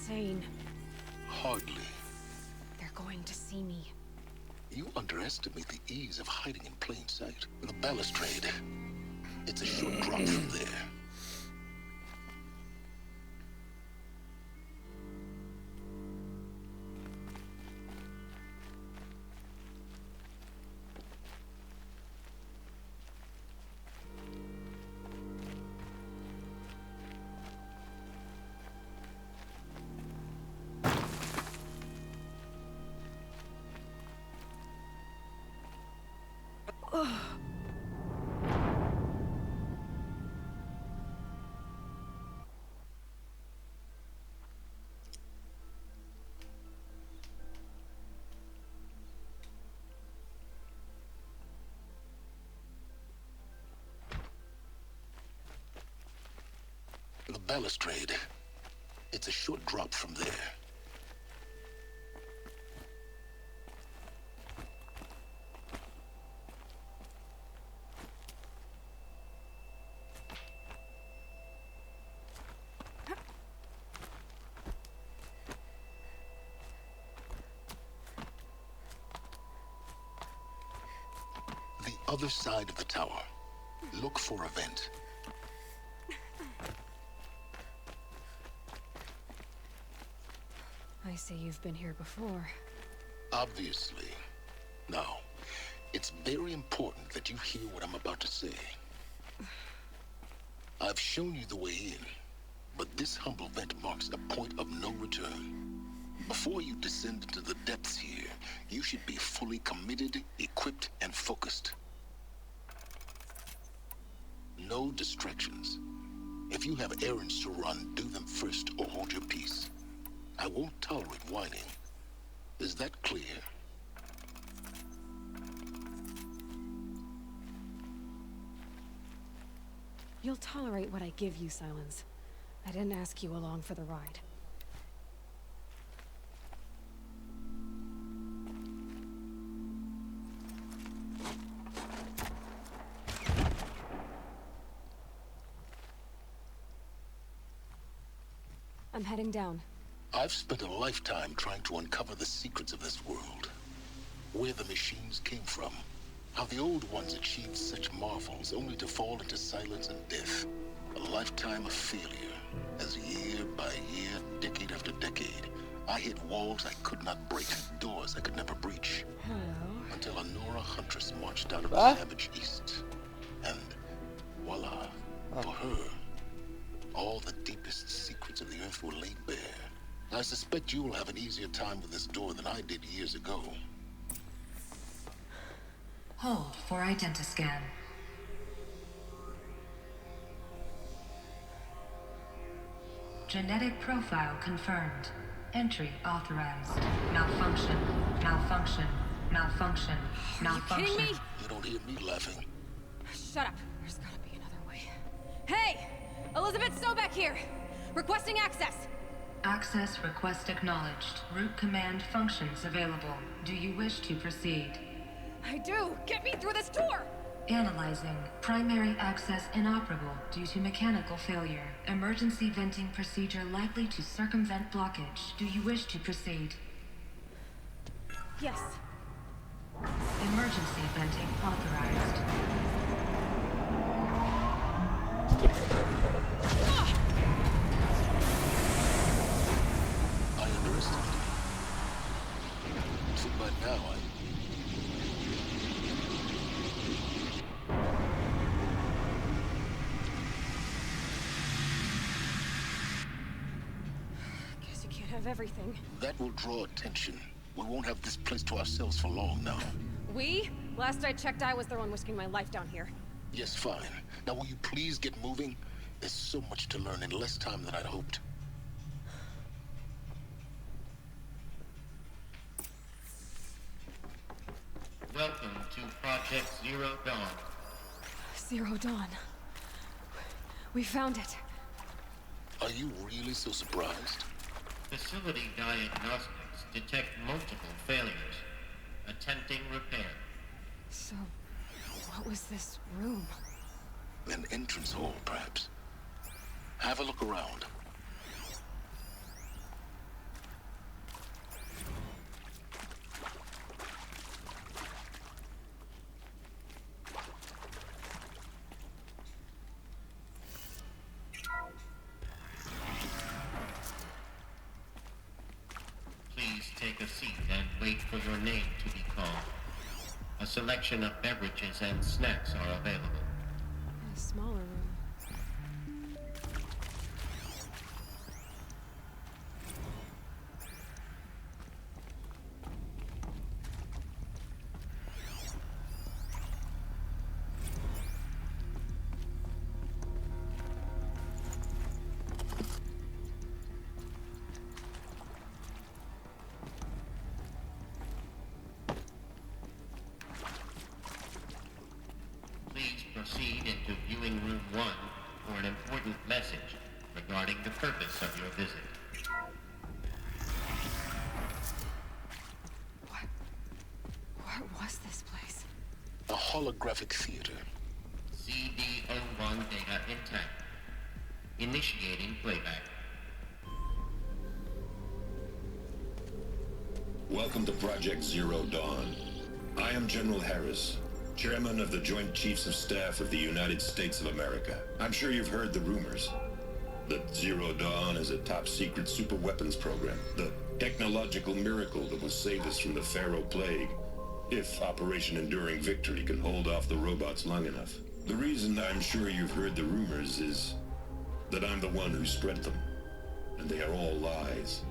insane. Hardly. They're going to see me. You underestimate the ease of hiding in plain sight. The balustrade. It's a short drop from there. The balustrade. It's a short drop from there. The other side of the tower. Look for a vent. I see you've been here before. Obviously. Now, it's very important that you hear what I'm about to say. I've shown you the way in, but this humble vent marks a point of no return. Before you descend into the depths here, you should be fully committed, equipped, and focused. No distractions. If you have errands to run, do them first or hold your peace. I won't tolerate whining. Is that clear? You'll tolerate what I give you, Silence. I didn't ask you along for the ride. I'm heading down. I've spent a lifetime trying to uncover the secrets of this world. Where the machines came from. How the old ones achieved such marvels only to fall into silence and death. A lifetime of failure. As year by year, decade after decade, I hit walls I could not break, doors I could never breach. Hello. Until a Nora huntress marched out of the savage east. And voila, for her, all the deepest secrets of the earth were laid bare. I suspect you will have an easier time with this door than I did years ago. Hold for identiscan. Genetic profile confirmed. Entry authorized. Malfunction. Malfunction. Malfunction. Malfunction. Are you kidding me? You don't hear me laughing. Shut up. There's gotta be another way. Hey! Elizabeth Sobeck here! Requesting access! Access request acknowledged. Root command functions available. Do you wish to proceed? I do! Get me through this door! Analyzing. Primary access inoperable due to mechanical failure. Emergency venting procedure likely to circumvent blockage. Do you wish to proceed? Yes. Emergency venting authorized. I underestimated you. So by now Guess you can't have everything. that will draw attention. We won't have this place to ourselves for long now. We? Last I checked, I was the one risking my life down here. Yes, fine. Now will you please get moving? There's so much to learn in less time than I'd hoped. Welcome to Project Zero Dawn. Zero Dawn. We found it. Are you really so surprised? Facility diagnostics detect multiple failures. Attempting repair. So, what was this room? An entrance hall, perhaps. Have a look around. take a seat and wait for your name to be called. A selection of beverages and snacks are available. A smaller room. Please proceed into viewing room 1 for an important message regarding the purpose of your visit. What was this place? A holographic theater. CD01 data intact. Initiating playback. Welcome to Project Zero Dawn. I am General Harris, Chairman of the Joint Chiefs of Staff of the United States of America. I'm sure you've heard the rumors that Zero Dawn is a top-secret superweapons program, the technological miracle that will save us from the Pharaoh Plague, if Operation Enduring Victory can hold off the robots long enough. The reason I'm sure you've heard the rumors is that I'm the one who spread them, and they are all lies.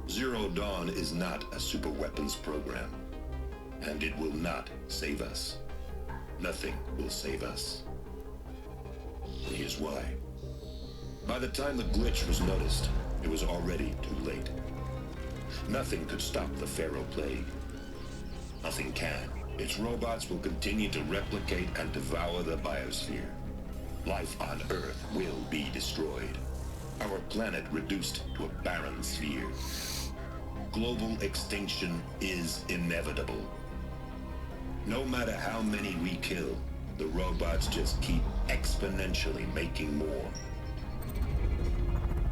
Zero Dawn is not a superweapons program, and it will not save us. Nothing will save us. And here's why. By the time the glitch was noticed, it was already too late. Nothing could stop the Pharaoh Plague. Nothing can. Its robots will continue to replicate and devour the biosphere. Life on Earth will be destroyed. Our planet reduced to a barren sphere. Global extinction is inevitable. No matter how many we kill, the robots just keep exponentially making more.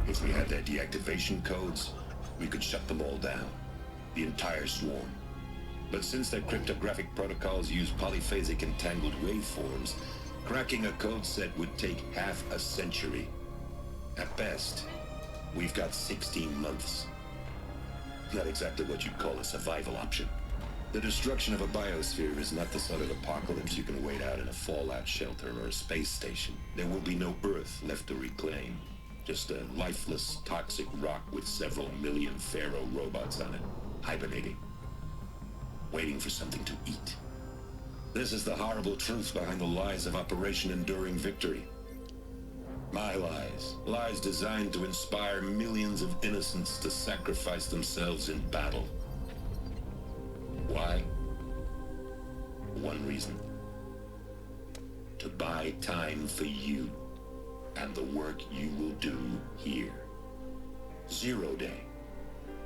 If we had their deactivation codes, we could shut them all down. The entire swarm. But since their cryptographic protocols use polyphasic entangled waveforms, cracking a code set would take half a century. At best, we've got 16 months. Not exactly what you'd call a survival option. The destruction of a biosphere is not the sort of apocalypse you can wait out in a fallout shelter or a space station. There will be no Earth left to reclaim. Just a lifeless, toxic rock with several million Pharaoh robots on it, hibernating, waiting for something to eat. This is the horrible truth behind the lies of Operation Enduring Victory. My lies. Lies designed to inspire millions of innocents to sacrifice themselves in battle. Why? One reason. To buy time for you and the work you will do here. Zero Day,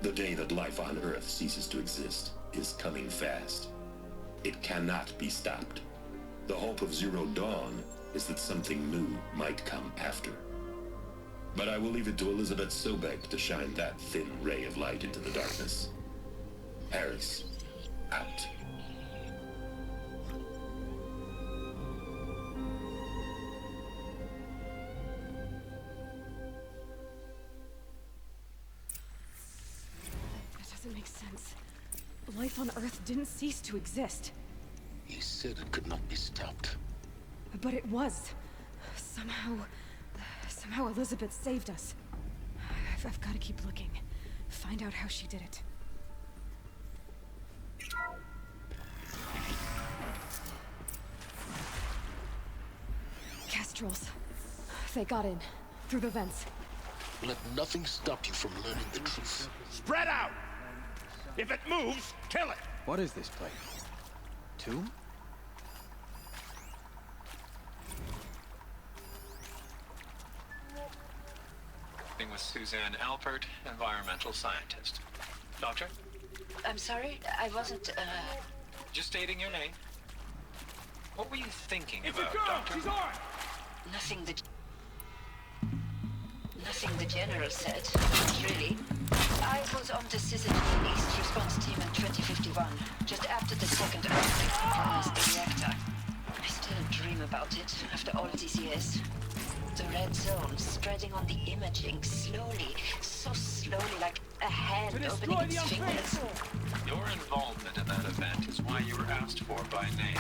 the day that life on Earth ceases to exist, is coming fast. It cannot be stopped. The hope of Zero Dawn is that something new might come after. But I will leave it to Elizabeth Sobek to shine that thin ray of light into the darkness. Harris, out. That doesn't make sense. Life on Earth didn't cease to exist. He said it could not be stopped. But it was. Somehow Elizabeth saved us. I've got to keep looking. Find out how she did it. Kestrels. They got in. Through the vents. Let nothing stop you from learning the truth. Spread out! If it moves, kill it! What is this place? Tomb? With Suzanne Alpert, environmental scientist. Doctor? I'm sorry, I wasn't, Just stating your name. What were you thinking It's about, a girl! Doctor? She's on! Nothing the General said, really. I was on the Syzygy East response team in 2051, just after the second earthquake compromised the reactor. I still dream about it, after all these years. The red zone spreading on the imaging, slowly, so slowly, like a hair and opening its fingers. Your involvement in that event is why you were asked for by name.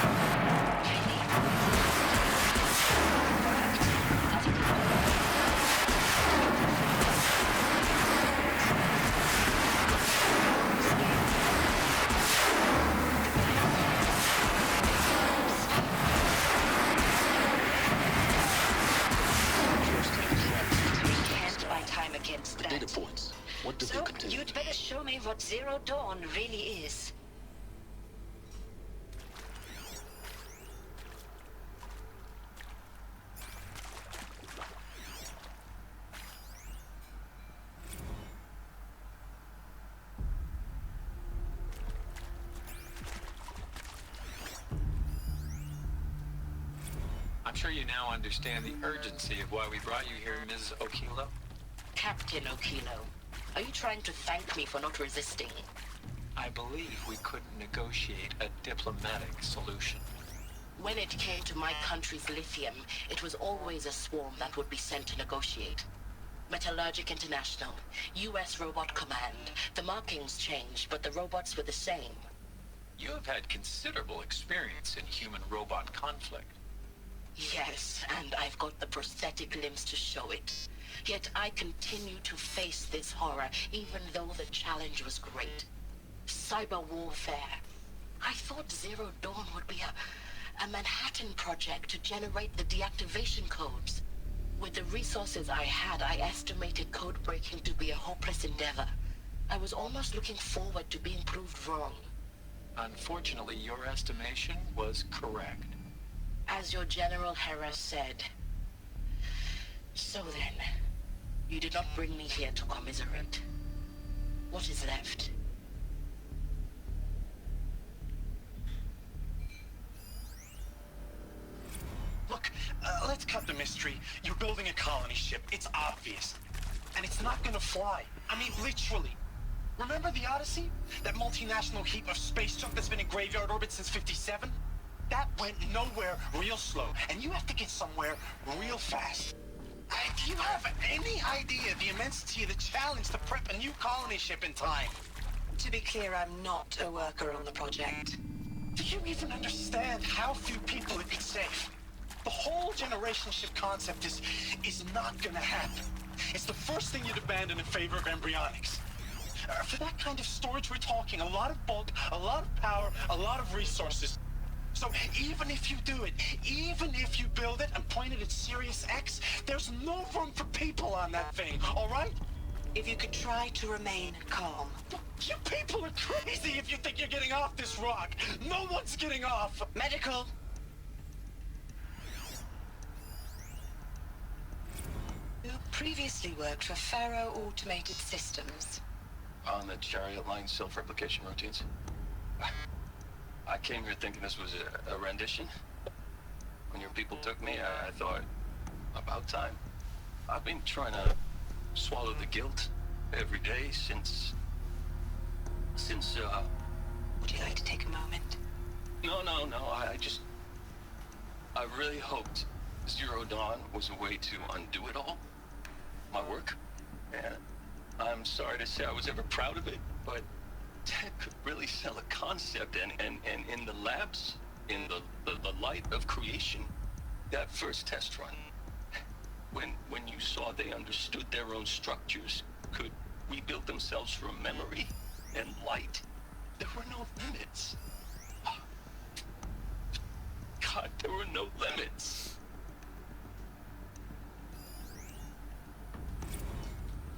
The data points. What do they So, contain? you'd better show me what Zero Dawn really is. I'm sure you now understand the urgency of why we brought you here, Ms. Okilo. Captain Okilo, are you trying to thank me for not resisting? I believe we couldn't negotiate a diplomatic solution. When it came to my country's lithium, it was always a swarm that would be sent to negotiate. Metallurgic International, U.S. Robot Command. The markings changed, but the robots were the same. You have had considerable experience in human-robot conflict. Yes, and I've got the prosthetic limbs to show it. Yet I continue to face this horror, even though the challenge was great. Cyber warfare. I thought Zero Dawn would be a Manhattan project to generate the deactivation codes. With the resources I had, I estimated code breaking to be a hopeless endeavor. I was almost looking forward to being proved wrong. Unfortunately, your estimation was correct. As your General Hera said. So then, you did not bring me here to commiserate. What is left? Look, let's cut the mystery. You're building a colony ship. It's obvious. And it's not gonna fly. I mean, literally. Remember the Odyssey? That multinational heap of space junk that's been in graveyard orbit since '57? That went nowhere real slow. And you have to get somewhere real fast. Do you have any idea the immensity of the challenge to prep a new colony ship in time? To be clear, I'm not a worker on the project. Do you even understand how few people it could save? The whole generation ship concept is not gonna happen. It's the first thing you'd abandon in favor of embryonics. For that kind of storage we're talking, a lot of bulk, a lot of power, a lot of resources. So even if you do it, even if you build it and point it at Sirius X, there's no room for people on that thing, all right? If you could try to remain calm. You people are crazy if you think you're getting off this rock. No one's getting off. Medical. You previously worked for Faro Automated Systems. On the Chariot Line self-replication routines. I came here thinking this was a rendition. When your people took me, I thought, about time. I've been trying to swallow the guilt every day since... Would you like to take a moment? No, I really hoped Zero Dawn was a way to undo it all. My work. And I'm sorry to say I was ever proud of it, but Ted could really sell a concept, and in the labs, in the light of creation, that first test run, when you saw they understood their own structures, could rebuild themselves from memory and light, there were no limits. God, there were no limits.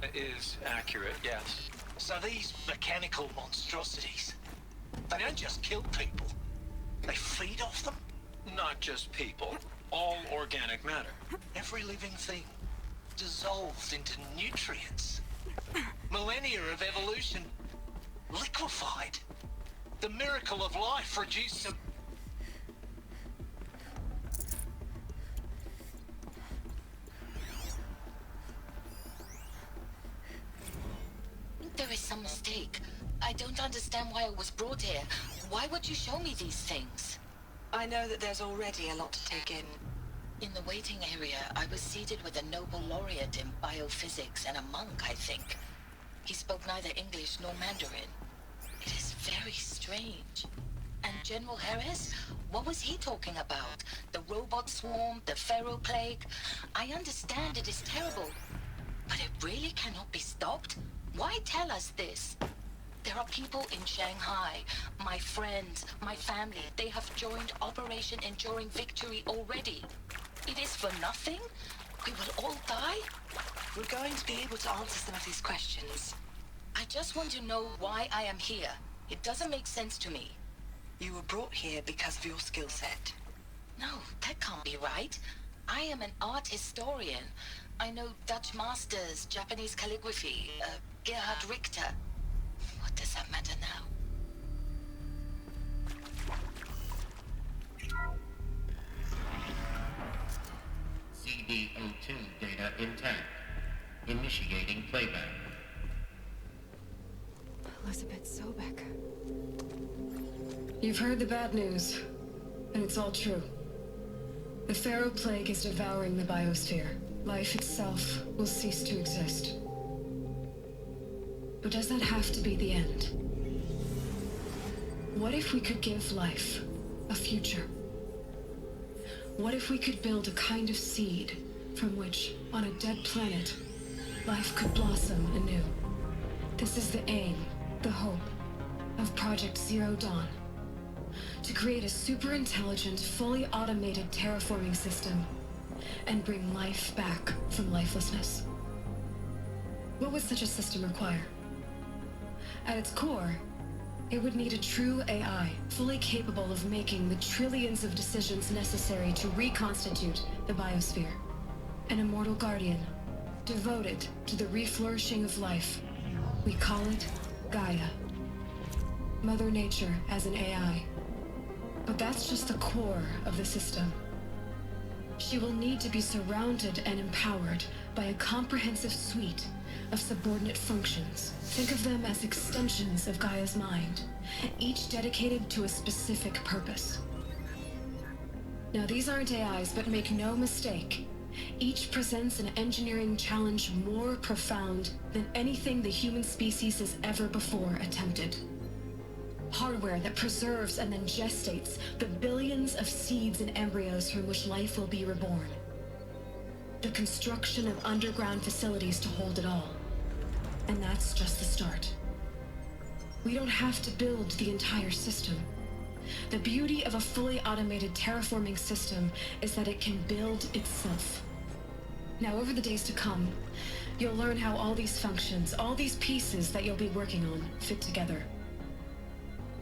It is accurate, yes. So these mechanical monstrosities, they don't just kill people. They feed off them. Not just people. All organic matter. Every living thing dissolved into nutrients. Millennia of evolution liquefied. The miracle of life reduced to... There is some mistake. I don't understand why I was brought here. Why would you show me these things? I know that there's already a lot to take in. In the waiting area, I was seated with a Nobel laureate in biophysics and a monk, I think. He spoke neither English nor Mandarin. It is very strange. And General Harris? What was he talking about? The robot swarm, the Pharaoh plague? I understand it is terrible, but it really cannot be stopped? Why tell us this? There are people in Shanghai, my friends, my family. They have joined Operation Enduring Victory already. It is for nothing? We will all die? We're going to be able to answer some of these questions. I just want to know why I am here. It doesn't make sense to me. You were brought here because of your skill set. No, that can't be right. I am an art historian. I know Dutch masters, Japanese calligraphy, Gerhard Richter. What does that matter now? CD02 data intact. Initiating playback. Elizabeth Sobek. You've heard the bad news, and it's all true. The Pharaoh plague is devouring the biosphere. Life itself will cease to exist. But does that have to be the end? What if we could give life a future? What if we could build a kind of seed from which, on a dead planet, life could blossom anew? This is the aim, the hope, of Project Zero Dawn. To create a super-intelligent, fully automated terraforming system and bring life back from lifelessness. What would such a system require? At its core, it would need a true AI, fully capable of making the trillions of decisions necessary to reconstitute the biosphere. An immortal guardian, devoted to the reflourishing of life. We call it Gaia. Mother Nature as an AI. But that's just the core of the system. She will need to be surrounded and empowered by a comprehensive suite of subordinate functions. Think of them as extensions of Gaia's mind, each dedicated to a specific purpose. Now, these aren't AIs, but make no mistake, each presents an engineering challenge more profound than anything the human species has ever before attempted. Hardware that preserves and then gestates the billions of seeds and embryos from which life will be reborn. The construction of underground facilities to hold it all. And that's just the start. We don't have to build the entire system. The beauty of a fully automated terraforming system is that it can build itself. Now, over the days to come, you'll learn how all these functions, all these pieces that you'll be working on, fit together.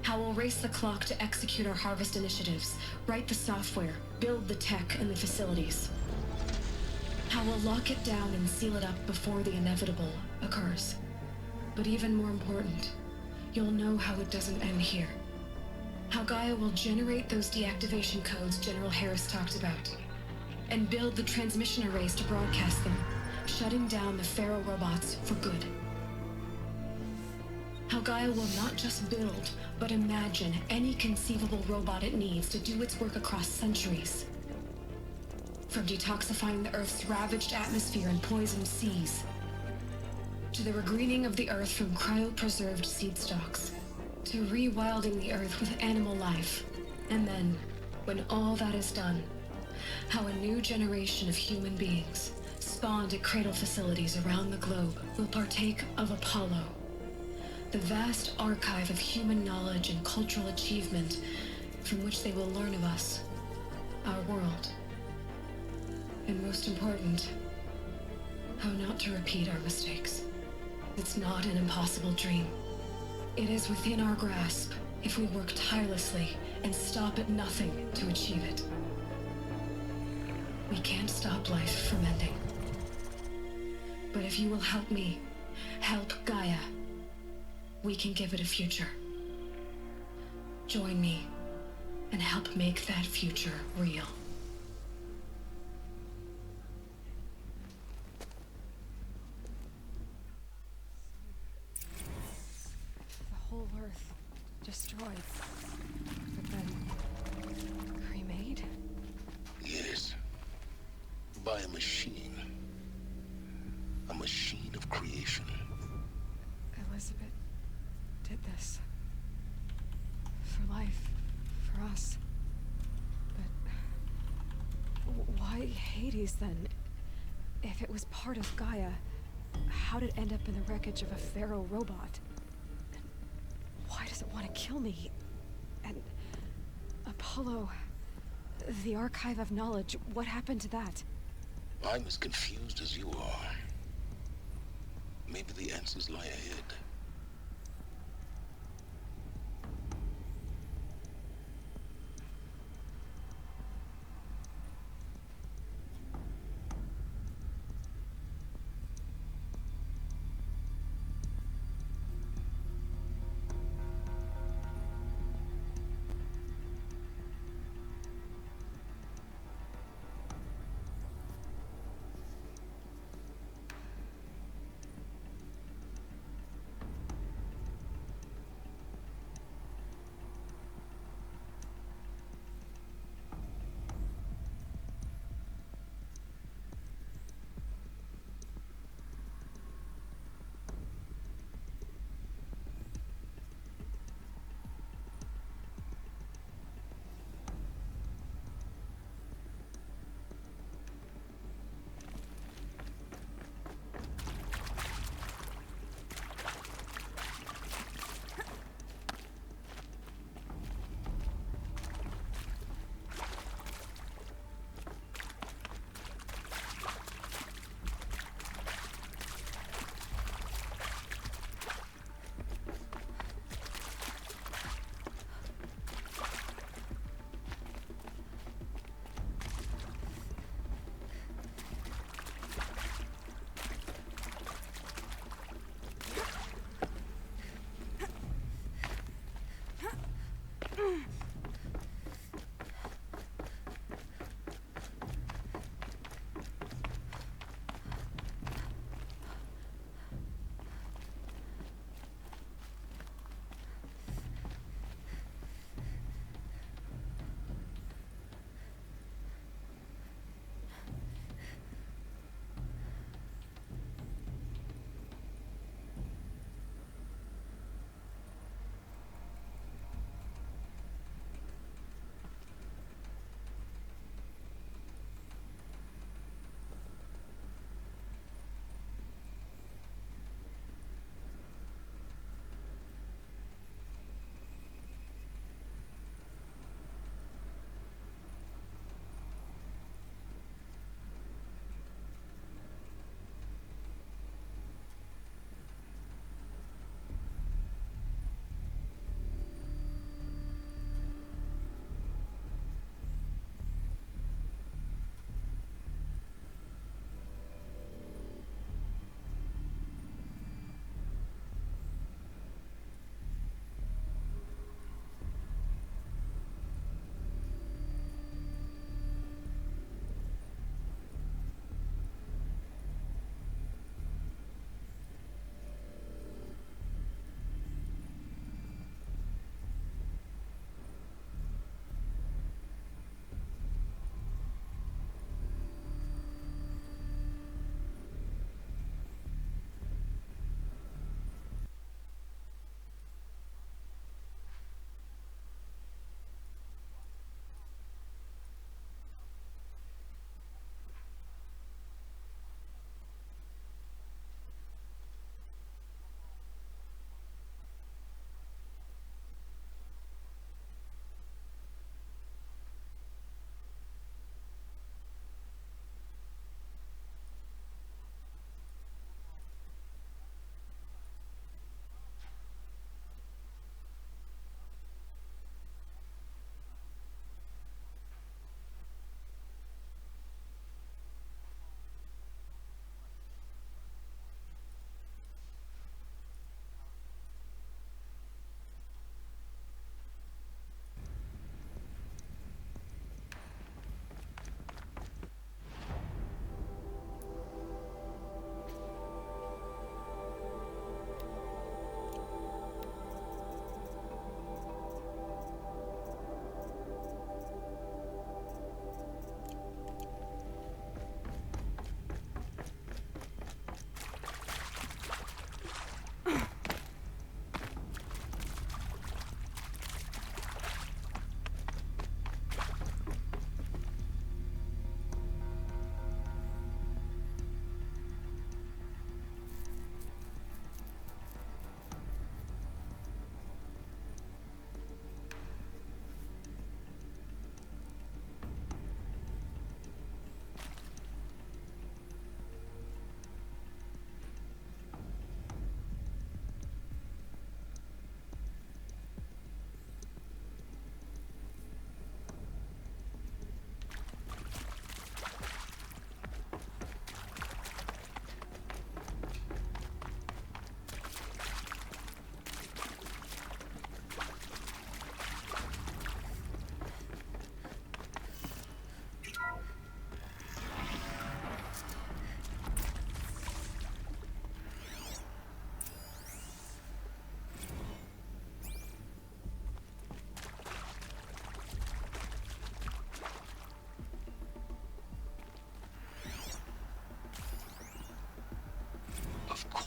How we'll race the clock to execute our harvest initiatives, write the software, build the tech and the facilities. How we'll lock it down and seal it up before the inevitable occurs. But even more important, you'll know how it doesn't end here. How Gaia will generate those deactivation codes General Harris talked about, and build the transmission arrays to broadcast them, shutting down the Pharaoh robots for good. How Gaia will not just build, but imagine any conceivable robot it needs to do its work across centuries. From detoxifying the Earth's ravaged atmosphere and poisoned seas, to the regreening of the Earth from cryopreserved seed stalks, to rewilding the Earth with animal life. And then, when all that is done, how a new generation of human beings, spawned at cradle facilities around the globe, will partake of Apollo, the vast archive of human knowledge and cultural achievement from which they will learn of us, our world. And most important, how not to repeat our mistakes. It's not an impossible dream. It is within our grasp if we work tirelessly and stop at nothing to achieve it. We can't stop life from ending. But if you will help me, help Gaia, we can give it a future. Join me and help make that future real. The whole Earth destroyed, but then cremated? Yes. By a machine. A machine of creation. Elizabeth did this. For life. For us. But why Hades then? If it was part of Gaia, how did it end up in the wreckage of a Pharaoh robot? And why does it want to kill me? And Apollo, the Archive of Knowledge, what happened to that? I'm as confused as you are. Maybe the answers lie ahead.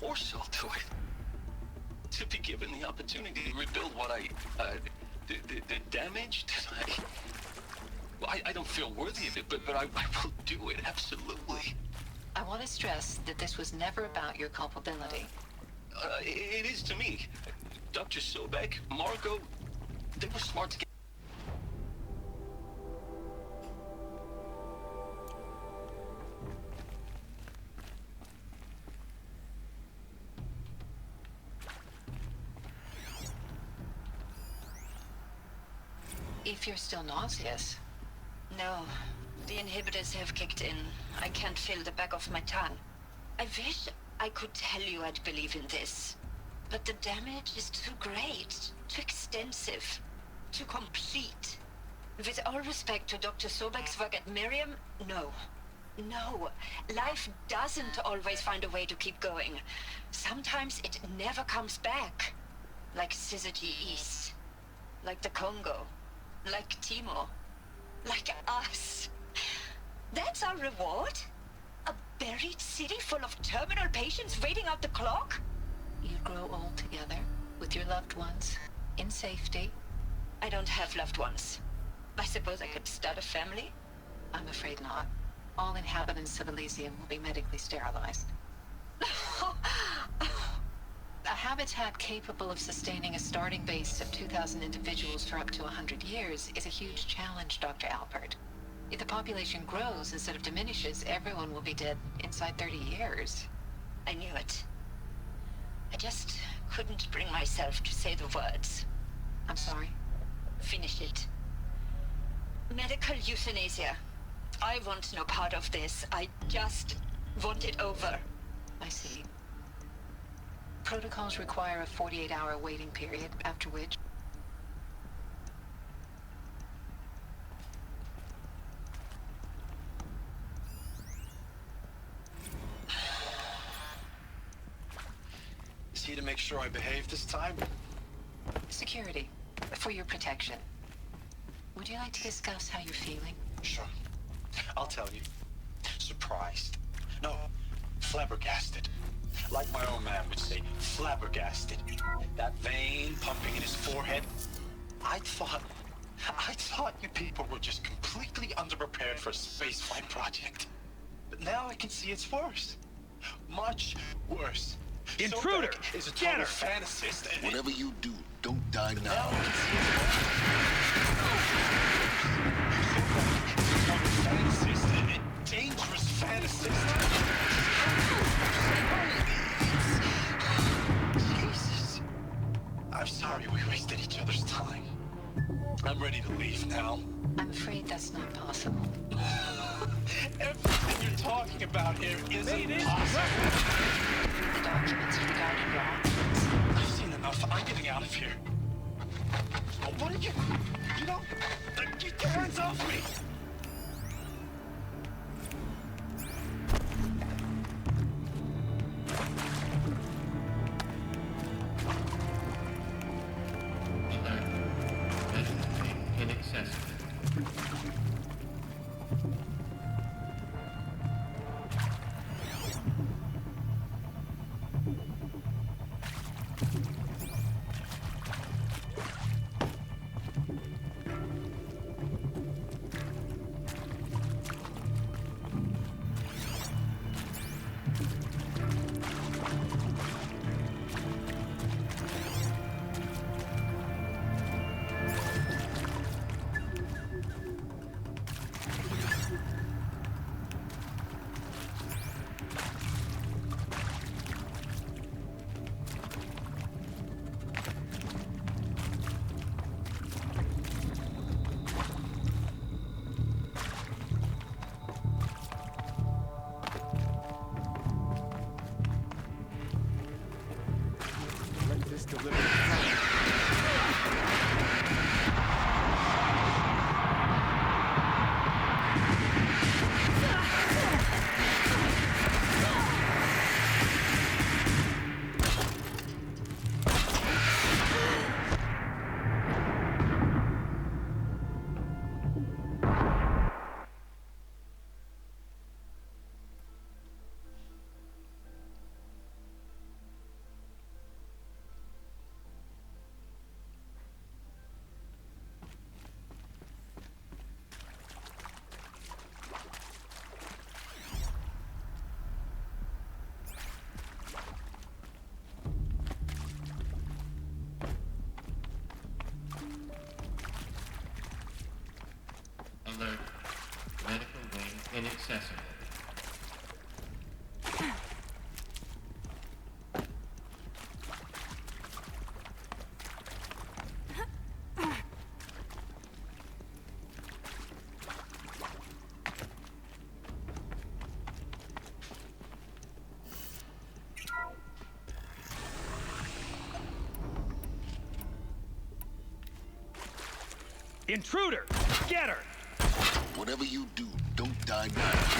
force I'll do it. To be given the opportunity to rebuild what the damage that well, I don't feel worthy of it, but I will do it, absolutely. I want to stress that this was never about your culpability. It is to me. Dr. Sobek, Margot, they were smart to get... If you're still nauseous. No, the inhibitors have kicked in. I can't feel the back of my tongue. I wish I could tell you I'd believe in this. But the damage is too great, too extensive, too complete. With all respect to Dr. Sobek's work at Miriam, no. No, life doesn't always find a way to keep going. Sometimes it never comes back. Like Syzygy East. Like the Congo. Like Timo. Like us. That's our reward? A buried city full of terminal patients waiting out the clock? You grow old together, with your loved ones, in safety. I don't have loved ones. I suppose I could start a family? I'm afraid not. All inhabitants of Elysium will be medically sterilized. A habitat capable of sustaining a starting base of 2,000 individuals for up to 100 years is a huge challenge, Dr. Alpert. If the population grows instead of diminishes, everyone will be dead inside 30 years. I knew it. I just couldn't bring myself to say the words. I'm sorry. Finish it. Medical euthanasia. I want no part of this. I just want it over. I see. Protocols require a 48-hour waiting period, after which... Is he to make sure I behave this time? Security. For your protection. Would you like to discuss how you're feeling? Sure. I'll tell you. Surprised. No, flabbergasted. Like my own man would say, flabbergasted. That vein pumping in his forehead. I thought you people were just completely underprepared for a spaceflight project. But now I can see it's worse. Much worse. Intruder! Sobek is a total fantasist. And Whatever you do, don't die now. now I can see it's worse. Sobek is a total fantasist and a dangerous fantasist. Jesus. I'm sorry we wasted each other's time. I'm ready to leave now. I'm afraid that's not possible. Everything you're talking about here isn't possible. The documents regarding your actions. I've seen enough. I'm getting out of here. What are you... You know... Get your hands off me! Inaccessible. Intruder! Get her! Whatever you do, don't die now.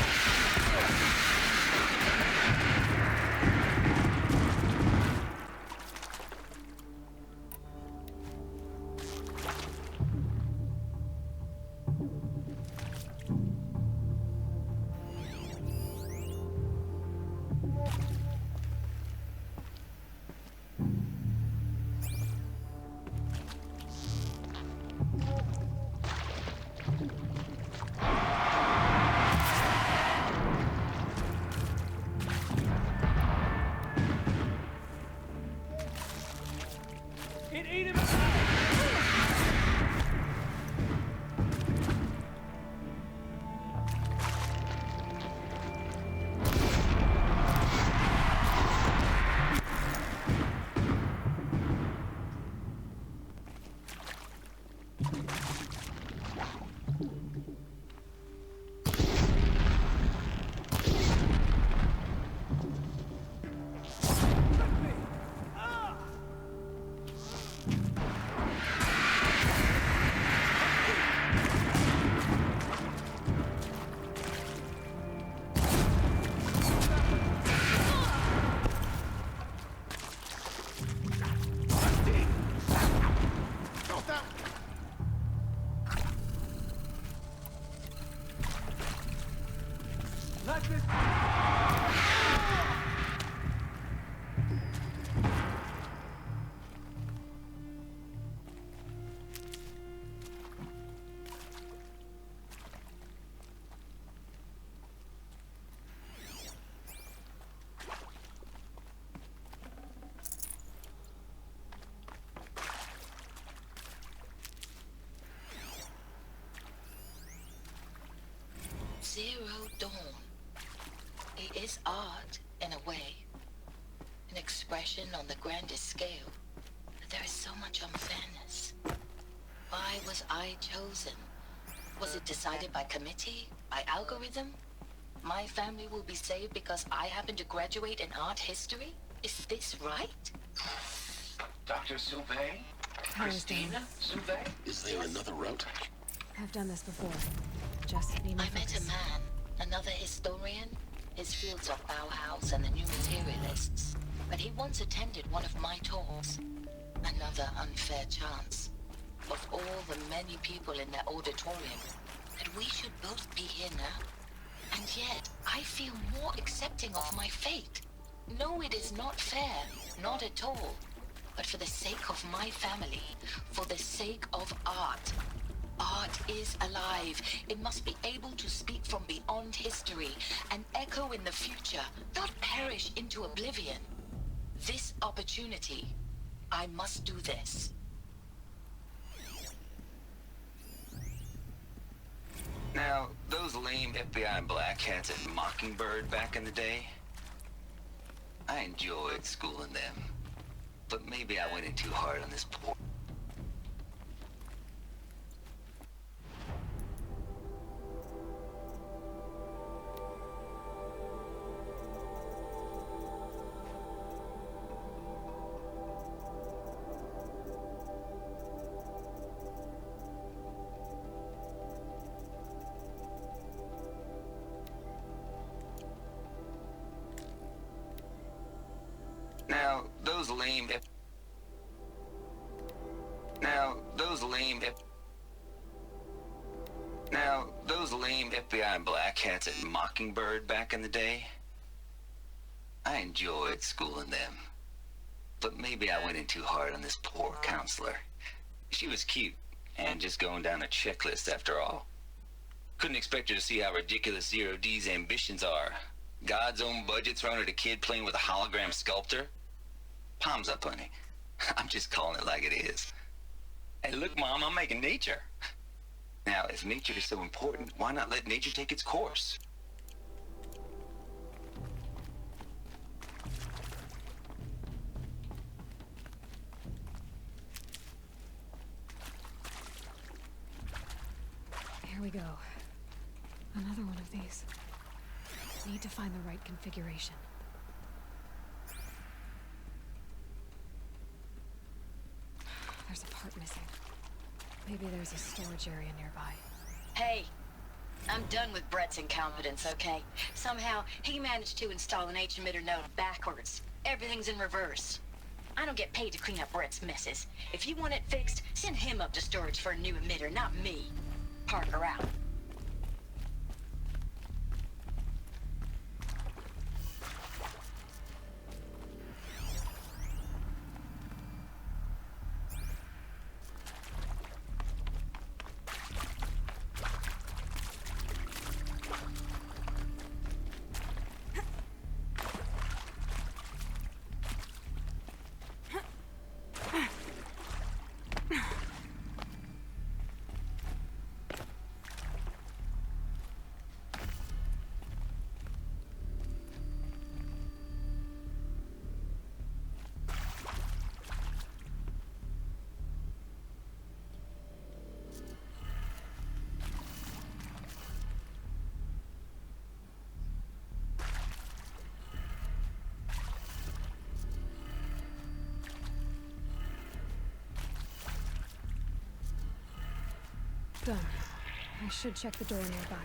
Zero Dawn. It is art, in a way. An expression on the grandest scale. But there is so much unfairness. Why was I chosen? Was it decided by committee? By algorithm? My family will be saved because I happen to graduate in art history? Is this right? Dr. Sauvé? Christina Sauvé? Is there another route? I've done this before. Just need my I met a focus. man, another historian. His fields are Bauhaus and the new materialists. But he once attended one of my talks. Another unfair chance. Of all the many people in that auditorium, that we should both be here now. And yet, I feel more accepting of my fate. No, it is not fair. Not at all. But for the sake of my family, for the sake of art. Art is alive. It must be able to speak from beyond history and echo in the future, not perish into oblivion. This opportunity, I must do this. Now, those lame FBI black hats at Mockingbird back in the day, I enjoyed schooling them. But maybe I went in too hard on this poor... Now, those lame FBI black hats at Mockingbird back in the day, I enjoyed schooling them. But maybe I went in too hard on this poor counselor. She was cute, and just going down a checklist after all. Couldn't expect her to see how ridiculous Zero D's ambitions are. God's own budget thrown at a kid playing with a hologram sculptor? Palms up, honey. I'm just calling it like it is. Hey, look, Mom, I'm making nature. Now, if nature is so important, why not let nature take its course? Here we go. Another one of these. Need to find the right configuration. There's a part missing. Maybe there's a storage area nearby. Hey, I'm done with Brett's incompetence, okay? Somehow, he managed to install an H-emitter node backwards. Everything's in reverse. I don't get paid to clean up Brett's messes. If you want it fixed, send him up to storage for a new emitter, not me. Parker out. Done. I should check the door nearby.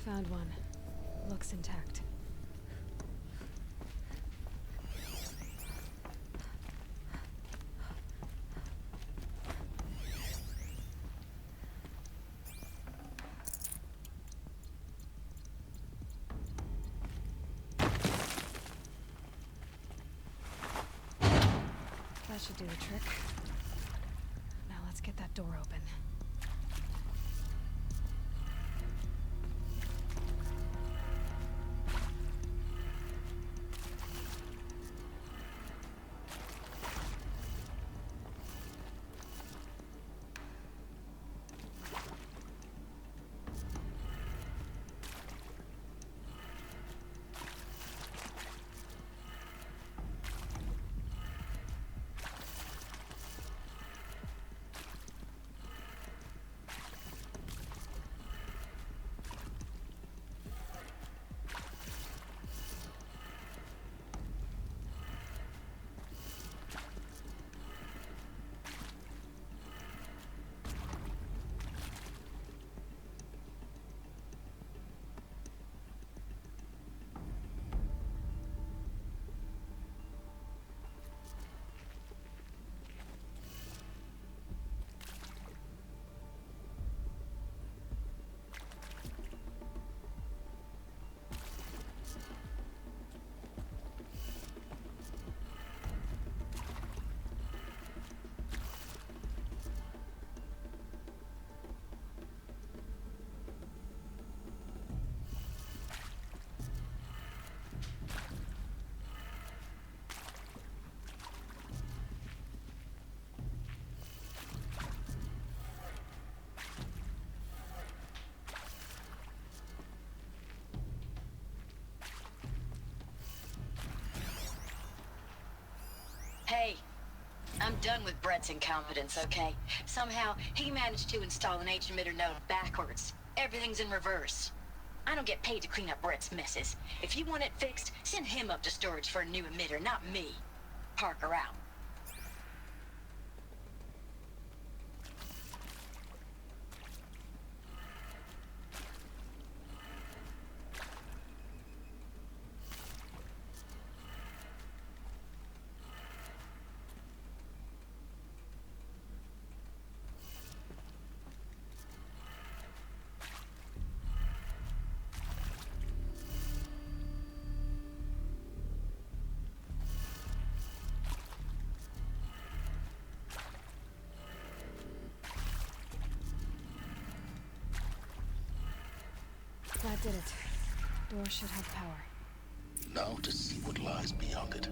Found one. Looks intact. That should do the trick. Now let's get that door open. Hey, I'm done with Brett's incompetence, okay? Somehow, he managed to install an H-emitter node backwards. Everything's in reverse. I don't get paid to clean up Brett's messes. If you want it fixed, send him up to storage for a new emitter, not me. Parker out. That did it. Door should have power. Now to see what lies beyond it.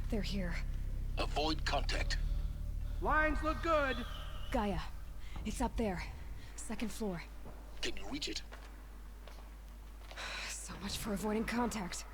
They're here. Avoid contact. Lines look good. Gaia. It's up there. Second floor. Can you reach it? So much for avoiding contact.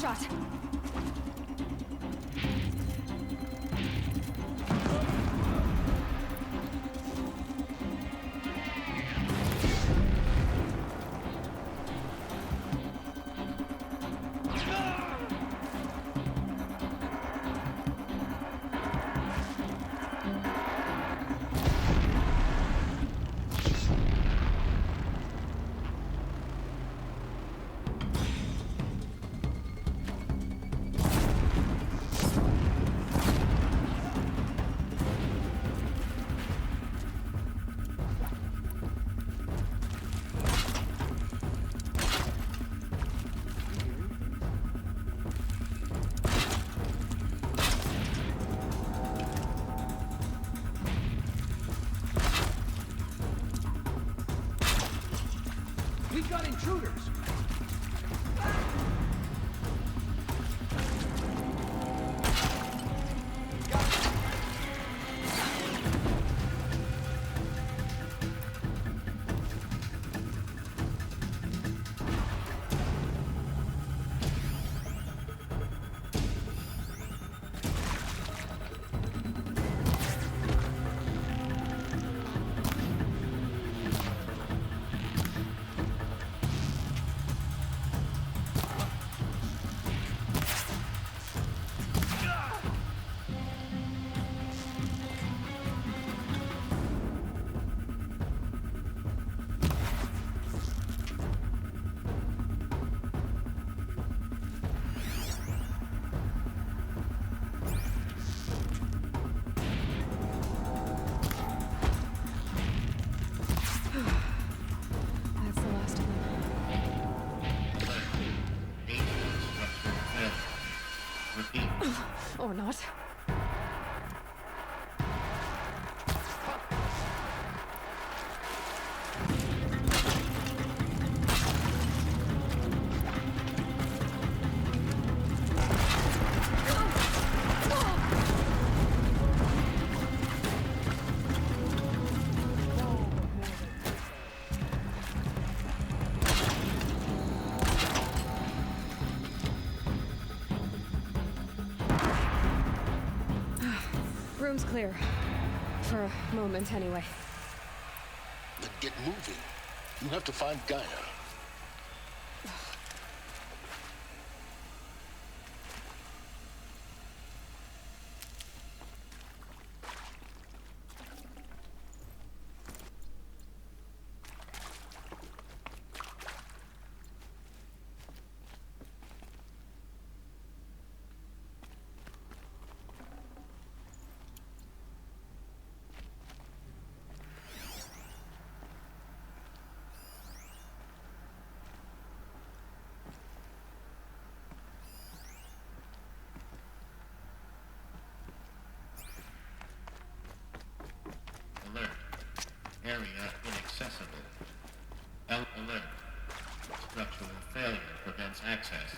shot. We've got intruders! That's the last of them. Repeat. Or not. Room's clear. For a moment, anyway. Then get moving. You have to find Gaia. Alert. Area inaccessible. Alert. Structural failure prevents access.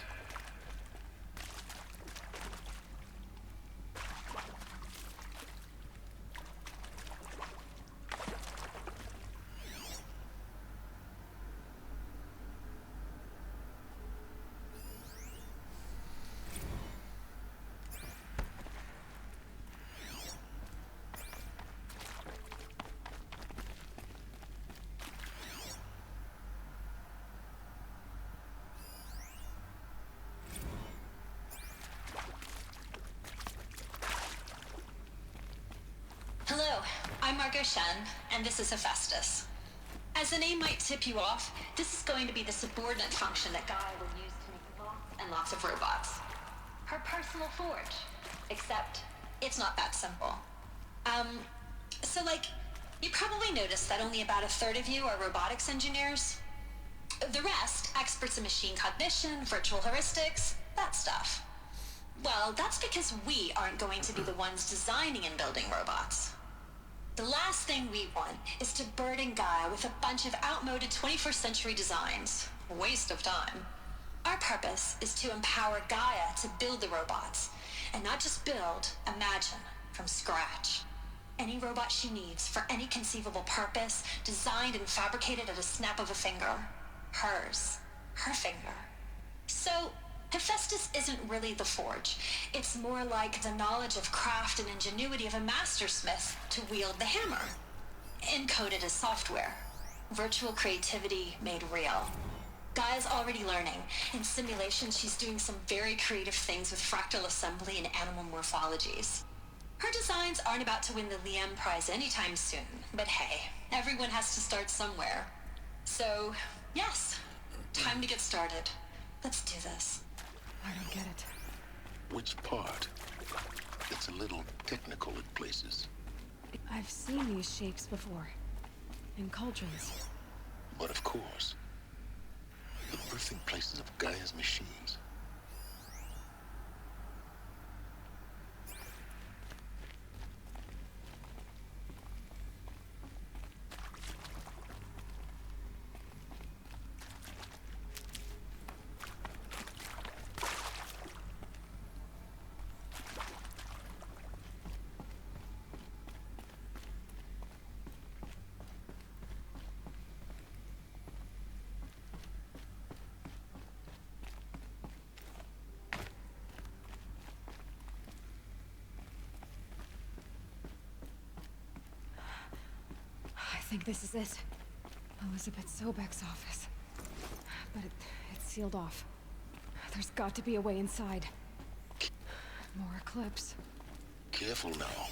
Hello, I'm Margot Shen, and this is Hephaestus. As the name might tip you off, this is going to be the subordinate function that Gaia will use to make lots and lots of robots. Her personal forge. Except, it's not that simple. You probably noticed that only about a third of you are robotics engineers. The rest, experts in machine cognition, virtual heuristics, that stuff. Well, that's because we aren't going to be the ones designing and building robots. The last thing we want is to burden Gaia with a bunch of outmoded 21st century designs. A waste of time. Our purpose is to empower Gaia to build the robots. And not just build, imagine, from scratch. Any robot she needs for any conceivable purpose, designed and fabricated at a snap of a finger. Hers. Her finger. So, Hephaestus isn't really the forge. It's more like the knowledge of craft and ingenuity of a mastersmith to wield the hammer. Encoded as software. Virtual creativity made real. Gaia's already learning. In simulation, she's doing some very creative things with fractal assembly and animal morphologies. Her designs aren't about to win the Liam Prize anytime soon, but hey, everyone has to start somewhere. So, yes, time to get started. Let's do this. I don't get it. Which part? It's a little technical in places. I've seen these shapes before. In cauldrons. But of course, the birthing places of Gaia's machines. I think this is it. Elizabeth Sobek's office. But it's sealed off. There's got to be a way inside. More Eclipse. Careful now.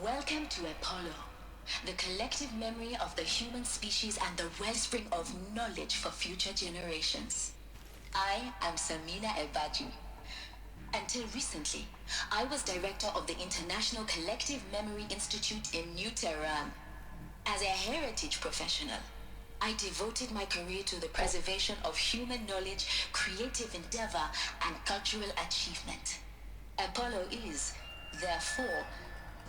Welcome to Apollo, the collective memory of the human species and the wellspring of knowledge for future generations. I am Samina El-Badji. Until recently, I was director of the International Collective Memory Institute in New Tehran. As a heritage professional, I devoted my career to the preservation of human knowledge, creative endeavor, and cultural achievement. Apollo is, therefore,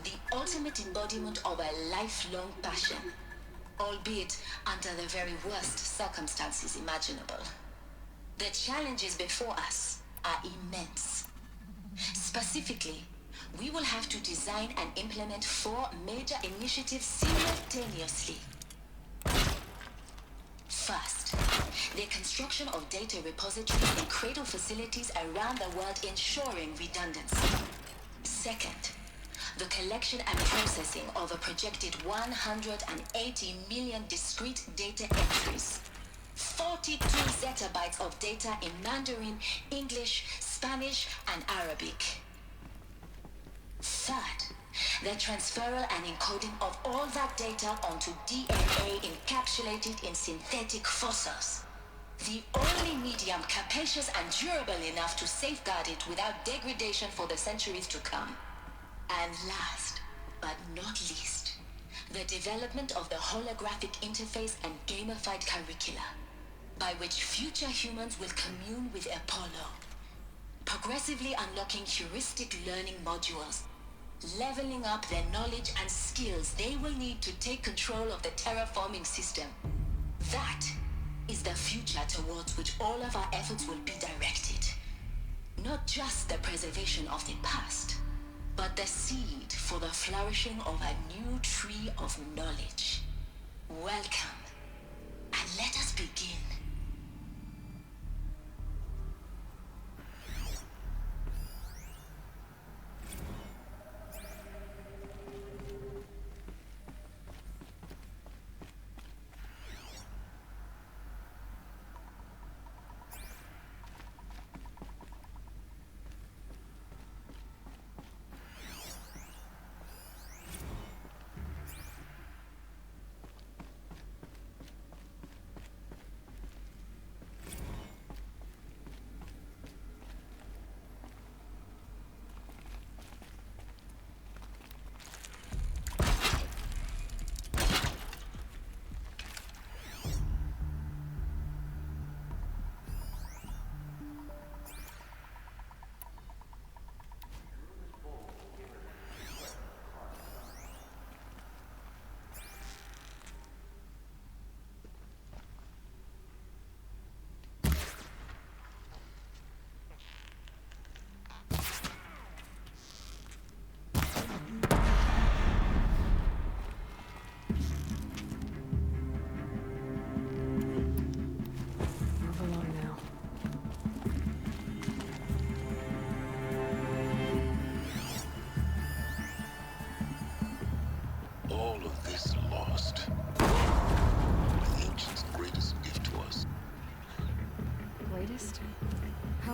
the ultimate embodiment of a lifelong passion, albeit under the very worst circumstances imaginable. The challenges before us are immense. Specifically, we will have to design and implement 4 major initiatives simultaneously. First, the construction of data repositories and cradle facilities around the world ensuring redundancy. Second, the collection and processing of a projected 180 million discrete data entries. 42 zettabytes of data in Mandarin, English, Spanish, and Arabic. Third, the transferal and encoding of all that data onto DNA encapsulated in synthetic fossils. The only medium capacious and durable enough to safeguard it without degradation for the centuries to come. And last, but not least, the development of the holographic interface and gamified curricula, by which future humans will commune with Apollo, progressively unlocking heuristic learning modules, leveling up their knowledge and skills they will need to take control of the terraforming system. That is the future towards which all of our efforts will be directed. Not just the preservation of the past, but the seed for the flourishing of a new tree of knowledge. Welcome, and let us begin.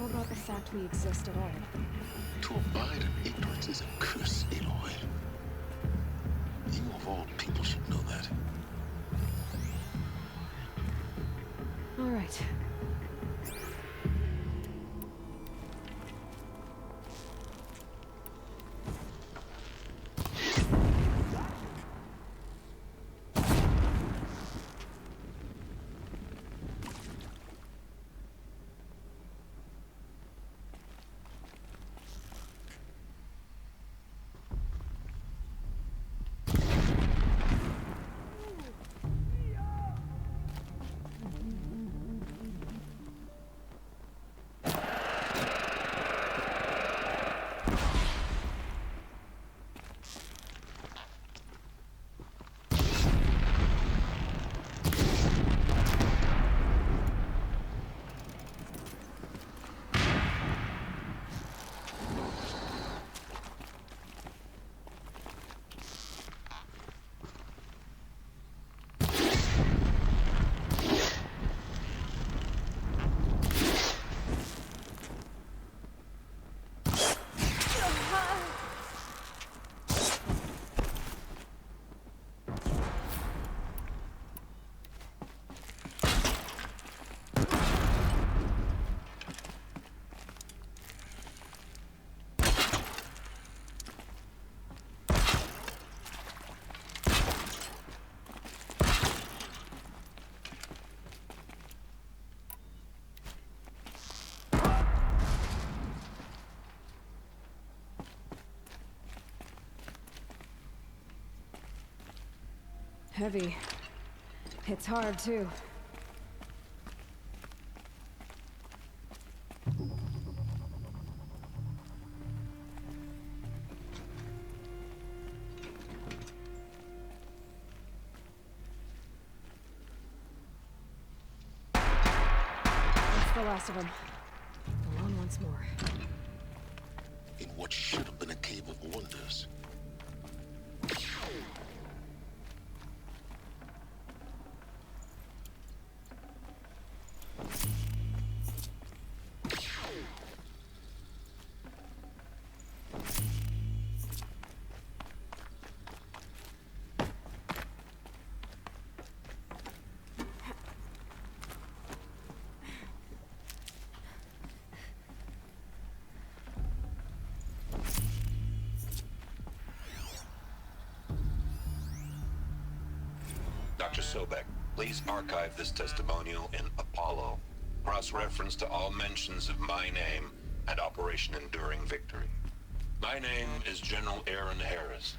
about the fact we exist at all? To abide in ignorance is a curse, Aloy. You of all people should know that. All right. Heavy. It's hard, too. That's the last of them. Alone once more. In what should have been a cave of wonders. Dr. Sobek, please archive this testimonial in Apollo. Cross-reference to all mentions of my name and Operation Enduring Victory. My name is General Aaron Harris.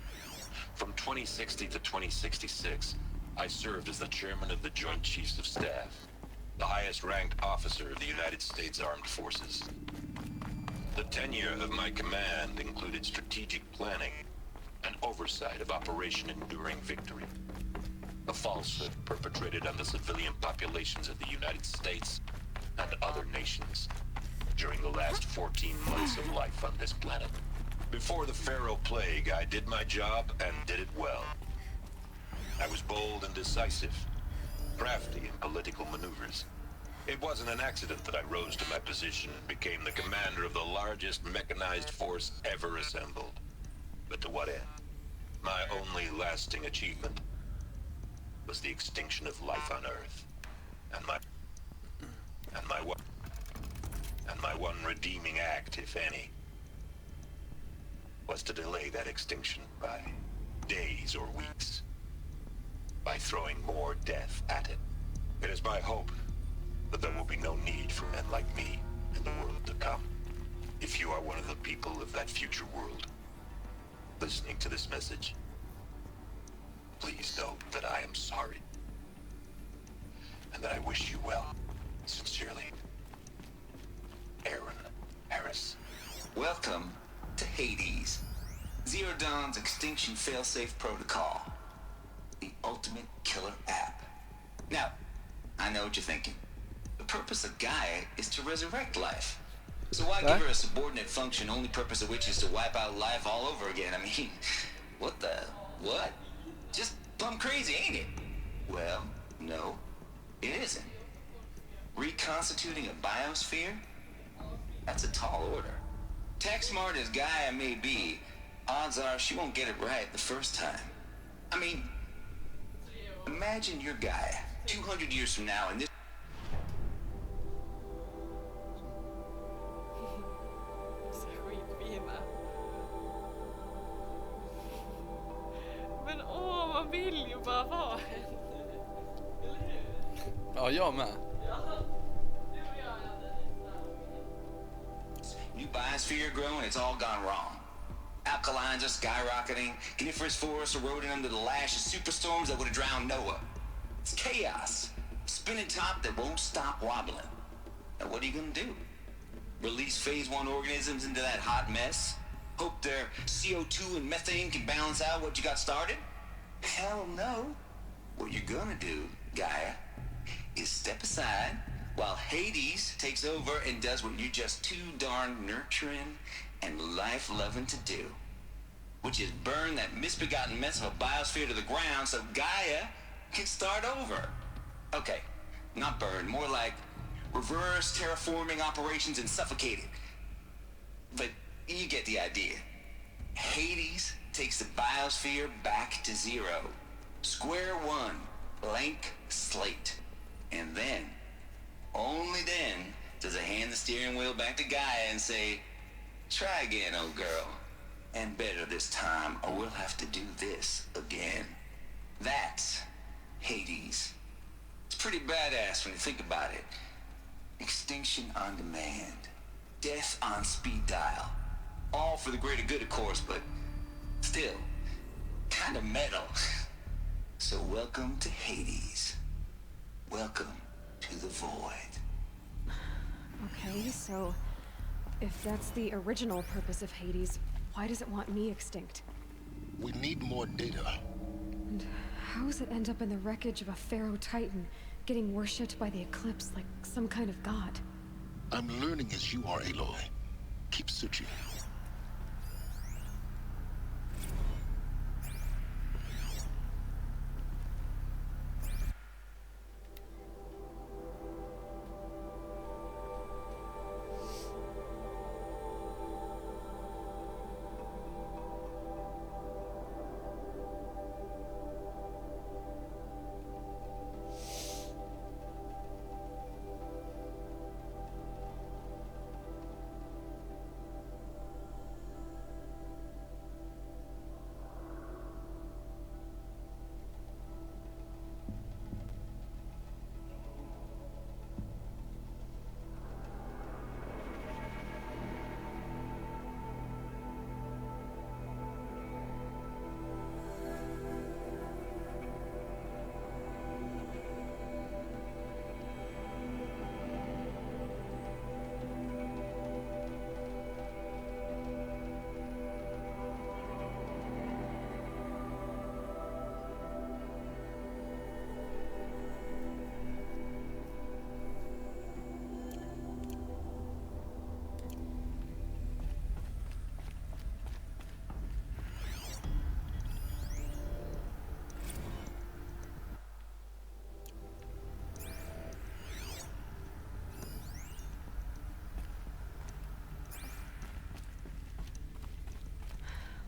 From 2060 to 2066, I served as the chairman of the Joint Chiefs of Staff, the highest-ranked officer of the United States Armed Forces. The tenure of my command included strategic planning and oversight of Operation Enduring Victory, a falsehood perpetrated on the civilian populations of the United States and other nations during the last 14 months of life on this planet. Before the Pharaoh Plague, I did my job and did it well. I was bold and decisive, crafty in political maneuvers. It wasn't an accident that I rose to my position and became the commander of the largest mechanized force ever assembled. But to what end? My only lasting achievement was the extinction of life on Earth, and my one redeeming act, if any, was to delay that extinction by days or weeks, by throwing more death at it. It is my hope that there will be no need for men like me in the world to come. If you are one of the people of that future world listening to this message, please know that I am sorry, and that I wish you well. Sincerely, Aaron Harris. Welcome to Hades, Zero Dawn's extinction failsafe protocol, the ultimate killer app. Now, I know what you're thinking. The purpose of Gaia is to resurrect life. So why give her a subordinate function, only purpose of which is to wipe out life all over again? I mean, what? Just plumb crazy, ain't it? Well, no, it isn't. Reconstituting a biosphere? tech smart as Gaia may be, odds are she won't get it right the first time. I mean, imagine your Gaia 200 years from now and this... Så skitfina. Men man vill ju bara vara henne. Eller hur? Ja, jag med. New biosphere growing, it's all gone wrong. Alkalines are skyrocketing, coniferous forests eroding under the lash of superstorms that would have drowned Noah. It's chaos. Spinning top that won't stop wobbling. Now what are you gonna do? Release phase 1 organisms into that hot mess? Hope their CO2 and methane can balance out what you got started? Hell no. What you're gonna do, Gaia, is step aside while Hades takes over and does what you're just too darn nurturing and life-loving to do, which is burn that misbegotten mess of a biosphere to the ground so Gaia can start over. Okay, not burn, more like reverse terraforming operations and suffocate it. But you get the idea. Hades takes the biosphere back to zero. Square one, blank slate. And then, only then, does it hand the steering wheel back to Gaia and say, try again, old girl. And better this time, or we'll have to do this again. That's Hades. It's pretty badass when you think about it. Extinction on demand. Death on speed dial. All for the greater good, of course, but still, kind of metal. So welcome to Hades. Welcome to the void. Okay, so if that's the original purpose of Hades, why does it want me extinct? We need more data. And how does it end up in the wreckage of a Pharaoh Titan, getting worshipped by the Eclipse like some kind of god? I'm learning as you are, Aloy. Keep searching.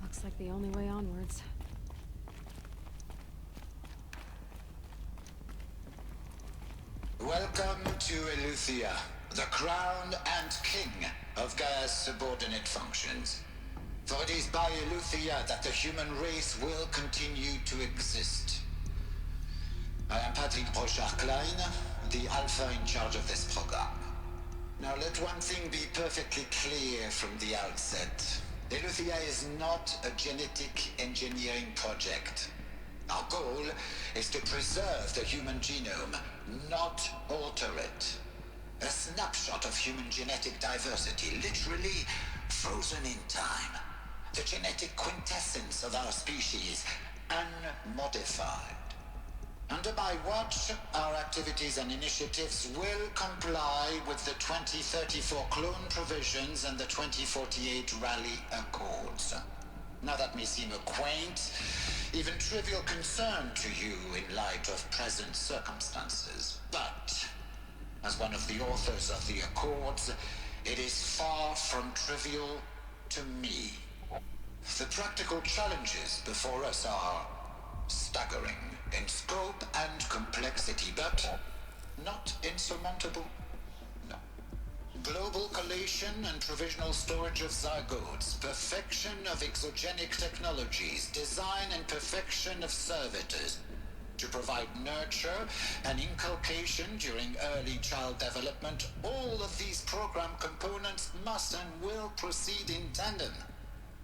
Looks like the only way onwards. Welcome to Eleuthia, the crown and king of Gaia's subordinate functions. For it is by Eleuthia that the human race will continue to exist. I am Patrick Brochard-Klein, the Alpha in charge of this program. Now let one thing be perfectly clear from the outset. Eleuthia is not a genetic engineering project. Our goal is to preserve the human genome, not alter it. A snapshot of human genetic diversity, literally frozen in time. The genetic quintessence of our species, unmodified. Under my watch, our activities and initiatives will comply with the 2034 clone provisions and the 2048 Raleigh Accords. Now that may seem a quaint, even trivial concern to you in light of present circumstances, but as one of the authors of the Accords, it is far from trivial to me. The practical challenges before us are staggering in scope and complexity, but not insurmountable. No. Global collation and provisional storage of zygotes, perfection of exogenic technologies, design and perfection of servitors, to provide nurture and inculcation during early child development. All of these program components must and will proceed in tandem.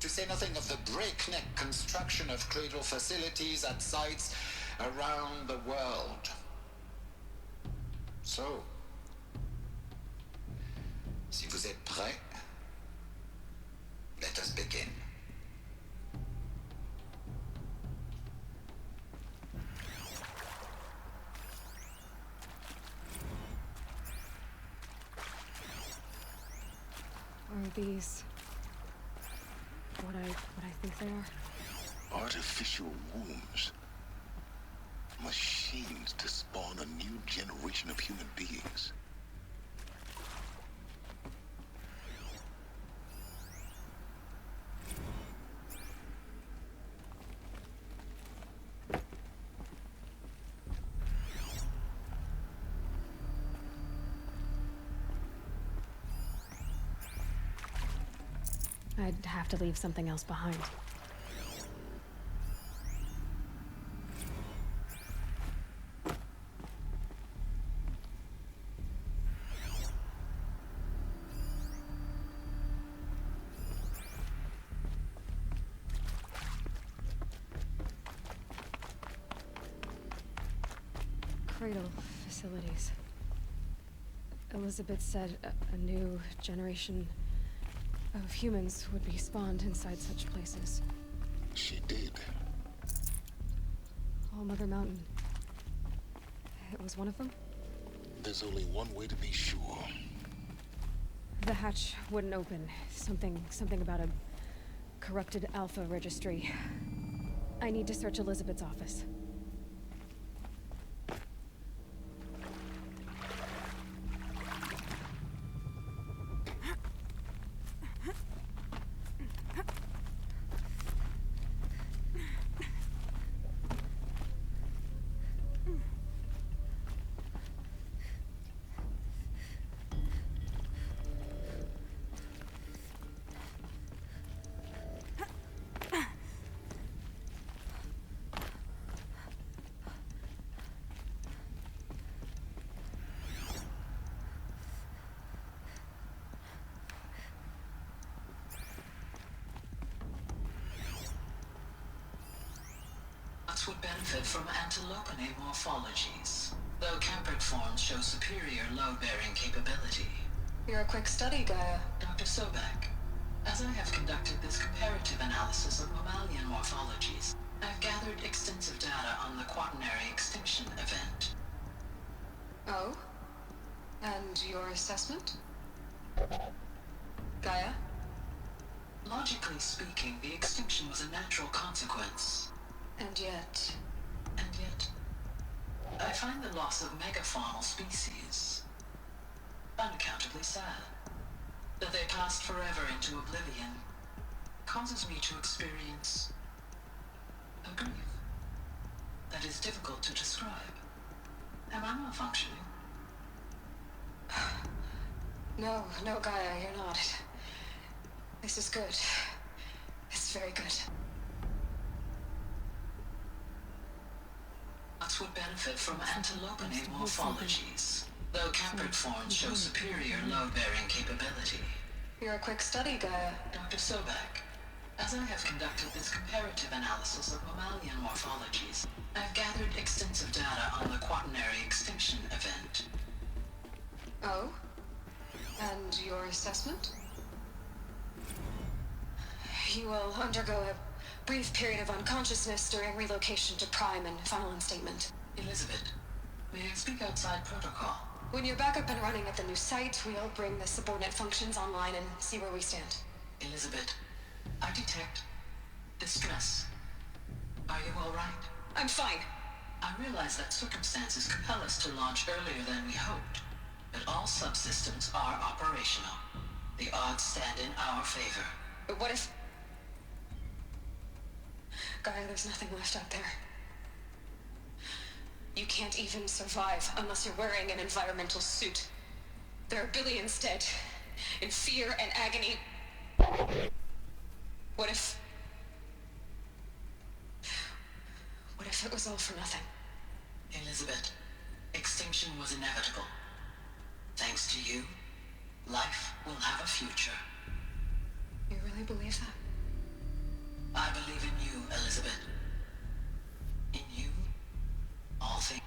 To say nothing of the breakneck construction of cradle facilities at sites around the world. So, si vous êtes prêts, let us begin. Are these what I think they are? Artificial wombs. Machines to spawn a new generation of human beings. I'd have to leave something else behind. Cradle facilities. Elizabeth said a new generation of humans would be spawned inside such places. She did. All Mother Mountain. It was one of them? There's only one way to be sure. The hatch wouldn't open. Something about a corrupted Alpha registry. I need to search Elizabeth's office. Would benefit from antilopinae morphologies, though Cambric forms show superior load-bearing capability. You're a quick study, Gaia. Dr. Sobek, as I have conducted this comparative analysis of mammalian morphologies, I've gathered extensive data on the Quaternary extinction event. Oh? And your assessment? Gaia? Logically speaking, the extinction was a natural consequence. And yet, I find the loss of megafaunal species unaccountably sad. That they passed forever into oblivion causes me to experience a grief that is difficult to describe. Am I malfunctioning? No, Gaia, you're not. This is good. It's very good. Would benefit from antilopinae morphologies, though Cambric forms show superior load-bearing capability. You're a quick study, Gaia. Dr. Sobek, as I have conducted this comparative analysis of mammalian morphologies, I've gathered extensive data on the Quaternary extinction event. Oh? And your assessment? You will undergo a brief period of unconsciousness during relocation to Prime and final instatement. Elizabeth, may I speak outside protocol? When you're back up and running at the new site, we'll bring the subordinate functions online and see where we stand. Elizabeth, I detect distress. Are you all right? I'm fine. I realize that circumstances compel us to launch earlier than we hoped, but all subsystems are operational. The odds stand in our favor. But what if... Gaia, there's nothing left out there. You can't even survive unless you're wearing an environmental suit. There are billions dead, in fear and agony. What if it was all for nothing? Elizabeth, extinction was inevitable. Thanks to you, life will have a future. You really believe that? I believe in you, Elizabeth. In you, all things.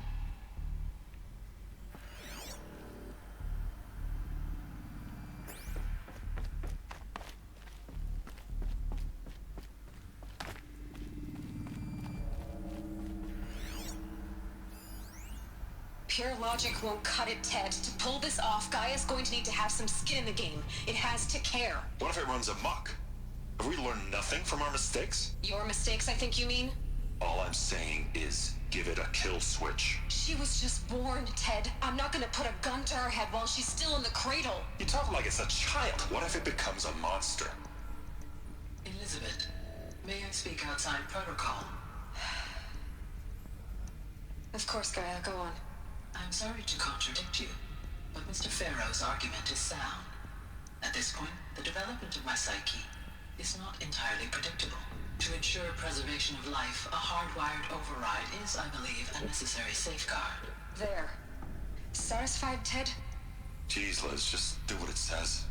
Pure logic won't cut it, Ted. To pull this off, Gaia's going to need to have some skin in the game. It has to care. What if it runs amok? Have we learned nothing from our mistakes? Your mistakes, I think you mean? All I'm saying is, give it a kill switch. She was just born, Ted. I'm not gonna put a gun to her head while she's still in the cradle. You talk like it's a child. What if it becomes a monster? Elizabeth, may I speak outside protocol? Of course, Gaia, go on. I'm sorry to contradict you, but Mr. Farrow's argument is sound. At this point, the development of my psyche is not entirely predictable. To ensure preservation of life, a hardwired override is, I believe, a necessary safeguard. There. Satisfied, Ted? Jeez, Liz, just do what it says.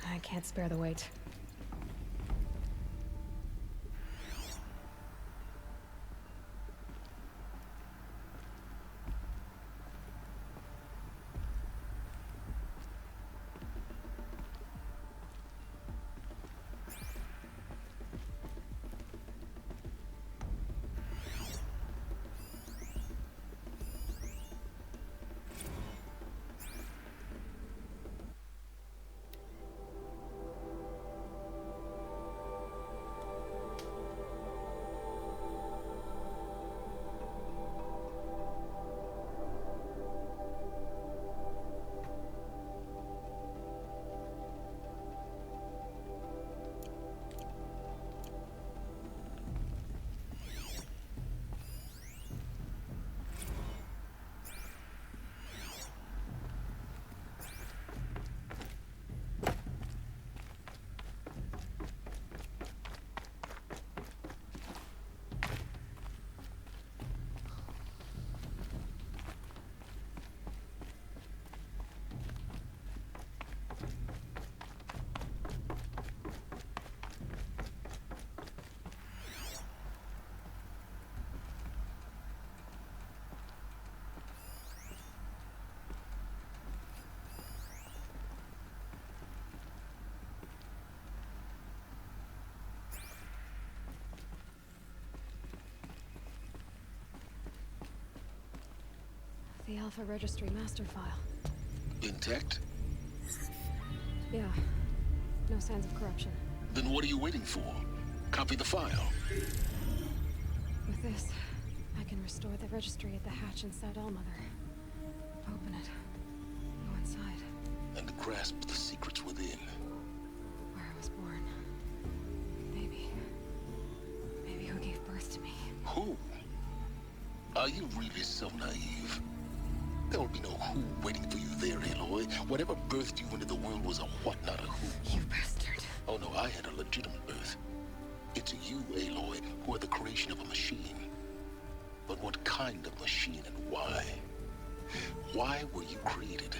I can't spare the weight. The Alpha Registry master file. Intact? Yeah. No signs of corruption. Then what are you waiting for? Copy the file. With this, I can restore the registry at the hatch inside Allmother. Open it. Go inside. And grasp the secrets within. Where I was born. Maybe who gave birth to me. Who? Are you really so naive? There will be no who waiting for you there, Aloy. Whatever birthed you into the world was a what, not a who. You bastard. Oh no, I had a legitimate birth. It's you, Aloy, who are the creation of a machine. But what kind of machine and why? Why were you created?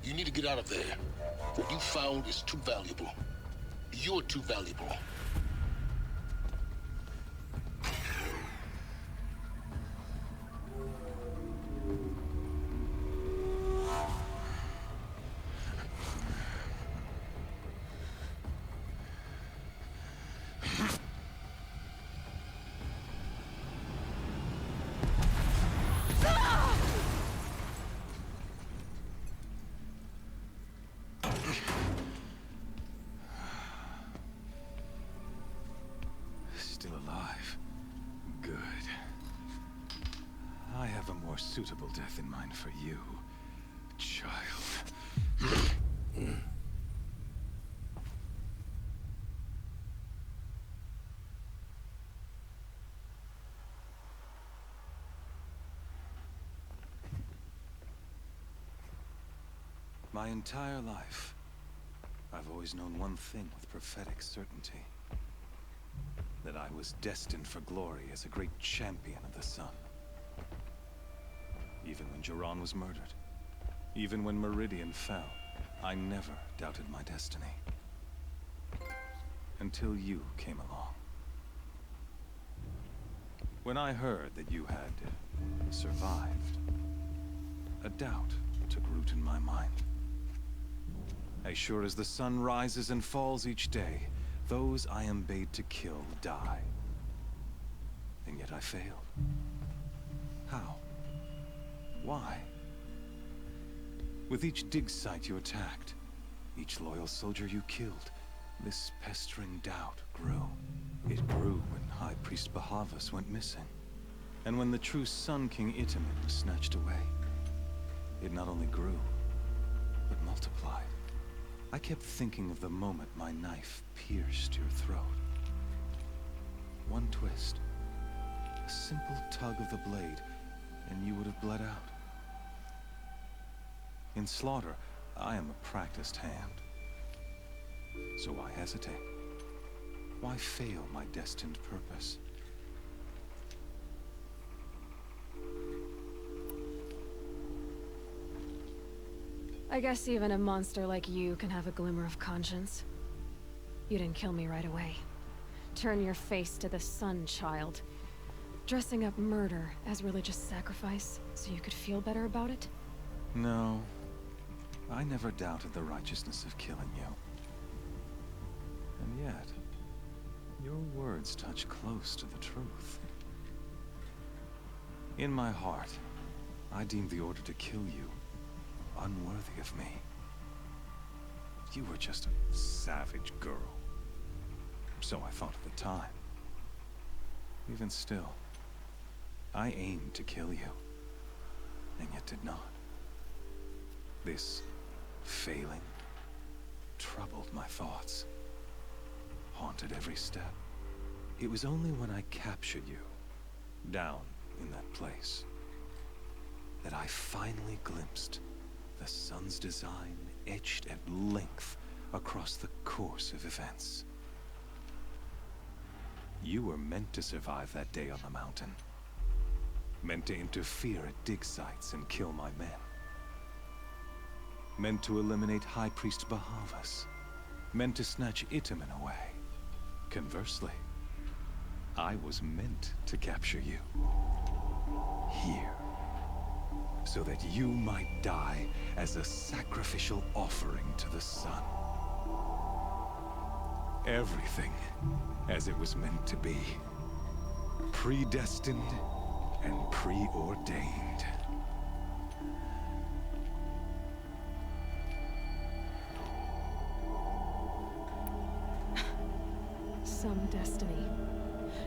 You need to get out of there. What you found is too valuable. You're too valuable. Still alive. Good. I have a more suitable death in mind for you, child. My entire life, I've always known one thing with prophetic certainty. That I was destined for glory as a great champion of the sun. Even when Jiran was murdered, even when Meridian fell, I never doubted my destiny. Until you came along. When I heard that you had survived, a doubt took root in my mind. As sure as the sun rises and falls each day, those I am bade to kill die. And yet I failed. How? Why? With each dig site you attacked, each loyal soldier you killed, this pestering doubt grew. It grew when High Priest Bahavas went missing. And when the true Sun King Itamen was snatched away. It not only grew, but multiplied. I kept thinking of the moment my knife pierced your throat. One twist, a simple tug of the blade, and you would have bled out. In slaughter, I am a practiced hand. So why hesitate? Why fail my destined purpose? I guess even a monster like you can have a glimmer of conscience. You didn't kill me right away. Turn your face to the sun, child. Dressing up murder as religious sacrifice so you could feel better about it? No. I never doubted the righteousness of killing you. And yet, your words touch close to the truth. In my heart, I deemed the order to kill you unworthy of me. You were just a savage girl. So I thought at the time. Even still, I aimed to kill you, and yet did not. This failing troubled my thoughts, haunted every step. It was only when I captured you, down in that place, that I finally glimpsed the sun's design etched at length across the course of events. You were meant to survive that day on the mountain. Meant to interfere at dig sites and kill my men. Meant to eliminate High Priest Bahavas. Meant to snatch Itamen away. Conversely, I was meant to capture you. Here. So that you might die as a sacrificial offering to the sun. Everything as it was meant to be. Predestined and preordained. Some destiny.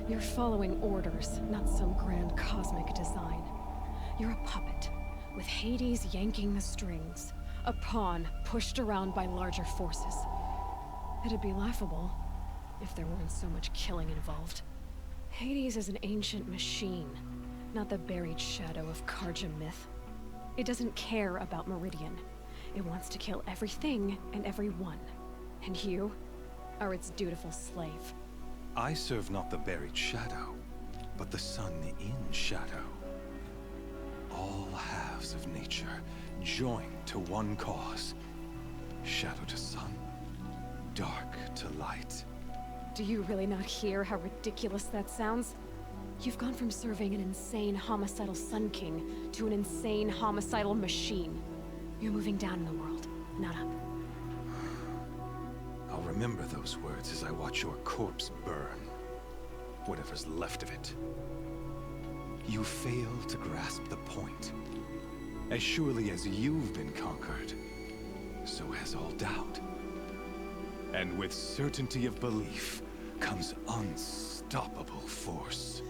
You're following orders, not some grand cosmic design. You're a puppet, with Hades yanking the strings. A pawn pushed around by larger forces. It'd be laughable if there weren't so much killing involved. Hades is an ancient machine, not the buried shadow of Karja myth. It doesn't care about Meridian. It wants to kill everything and everyone. And you are its dutiful slave. I serve not the buried shadow, but the sun in shadow. All halves of nature joined to one cause. Shadow to sun, dark to light. Do you really not hear how ridiculous that sounds? You've gone from serving an insane homicidal Sun King to an insane homicidal machine. You're moving down in the world, not up. I'll remember those words as I watch your corpse burn. Whatever's left of it. You fail to grasp the point. As surely as you've been conquered, so has all doubt. And with certainty of belief comes unstoppable force.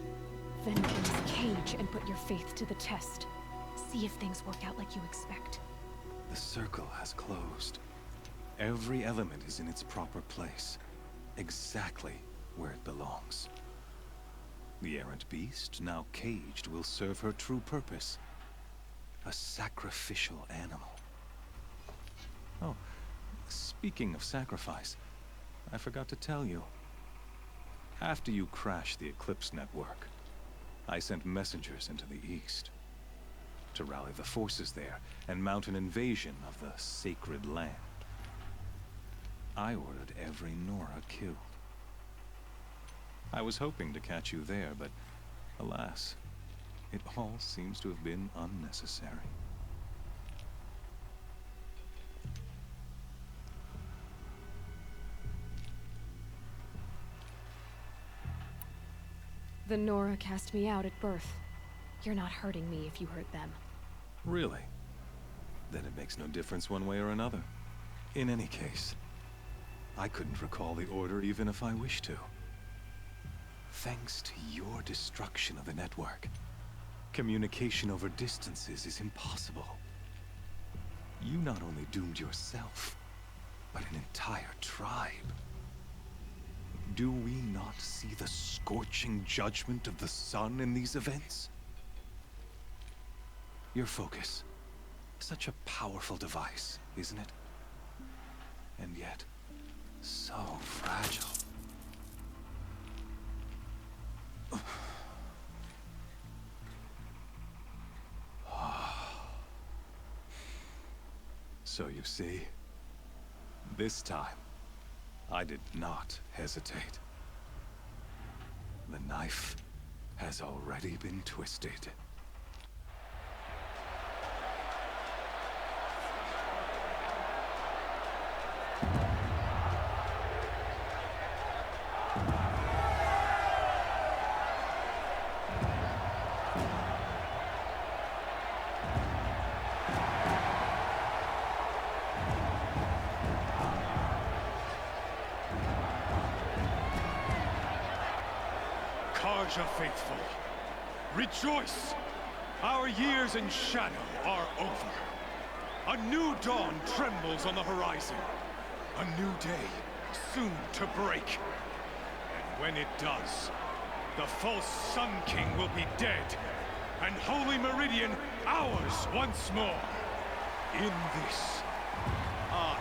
Then get in this cage and put your faith to the test. See if things work out like you expect. The circle has closed. Every element is in its proper place, exactly where it belongs. The errant beast, now caged, will serve her true purpose. A sacrificial animal. Oh, speaking of sacrifice, I forgot to tell you. After you crashed the Eclipse network, I sent messengers into the east to rally the forces there and mount an invasion of the sacred land. I ordered every Nora killed. I was hoping to catch you there, but alas, it all seems to have been unnecessary. The Nora cast me out at birth. You're not hurting me if you hurt them. Really? Then it makes no difference one way or another. In any case, I couldn't recall the order even if I wished to. Thanks to your destruction of the network, communication over distances is impossible. You not only doomed yourself, but an entire tribe. Do we not see the scorching judgment of the sun in these events? Your focus. Such a powerful device, isn't it? And yet, so fragile. So you see, this time, I did not hesitate. The knife has already been twisted. Carja faithful, rejoice! Our years in shadow are over. A new dawn trembles on the horizon. A new day soon to break. And when it does, the false Sun King will be dead, and Holy Meridian ours once more. In this, I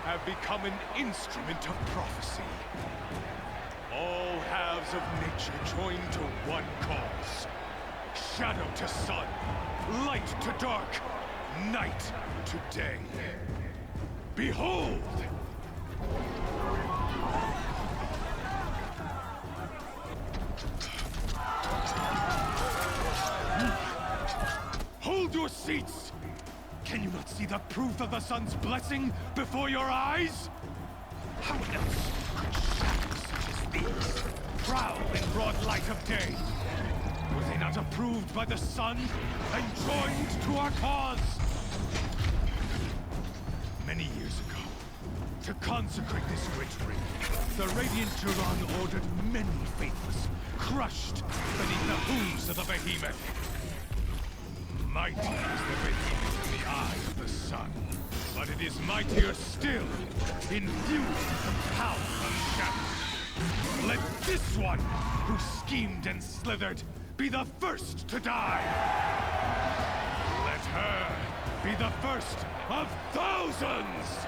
have become an instrument of prophecy. All halves of nature joined to one cause. Shadow to sun, light to dark, night to day. Behold! Hold your seats! Can you not see the proof of the sun's blessing before your eyes? How else could shadows such as these prowl in broad light of day? Were they not approved by the sun and joined to our cause? Many years ago, to consecrate this great ring, the Radiant Turan ordered many faithless, crushed beneath the hooves of the behemoth. Mighty is the behemoth in the eye of the sun, but it is mightier still, infused with the power of shadow. Let this one, who schemed and slithered, be the first to die! Let her be the first of thousands!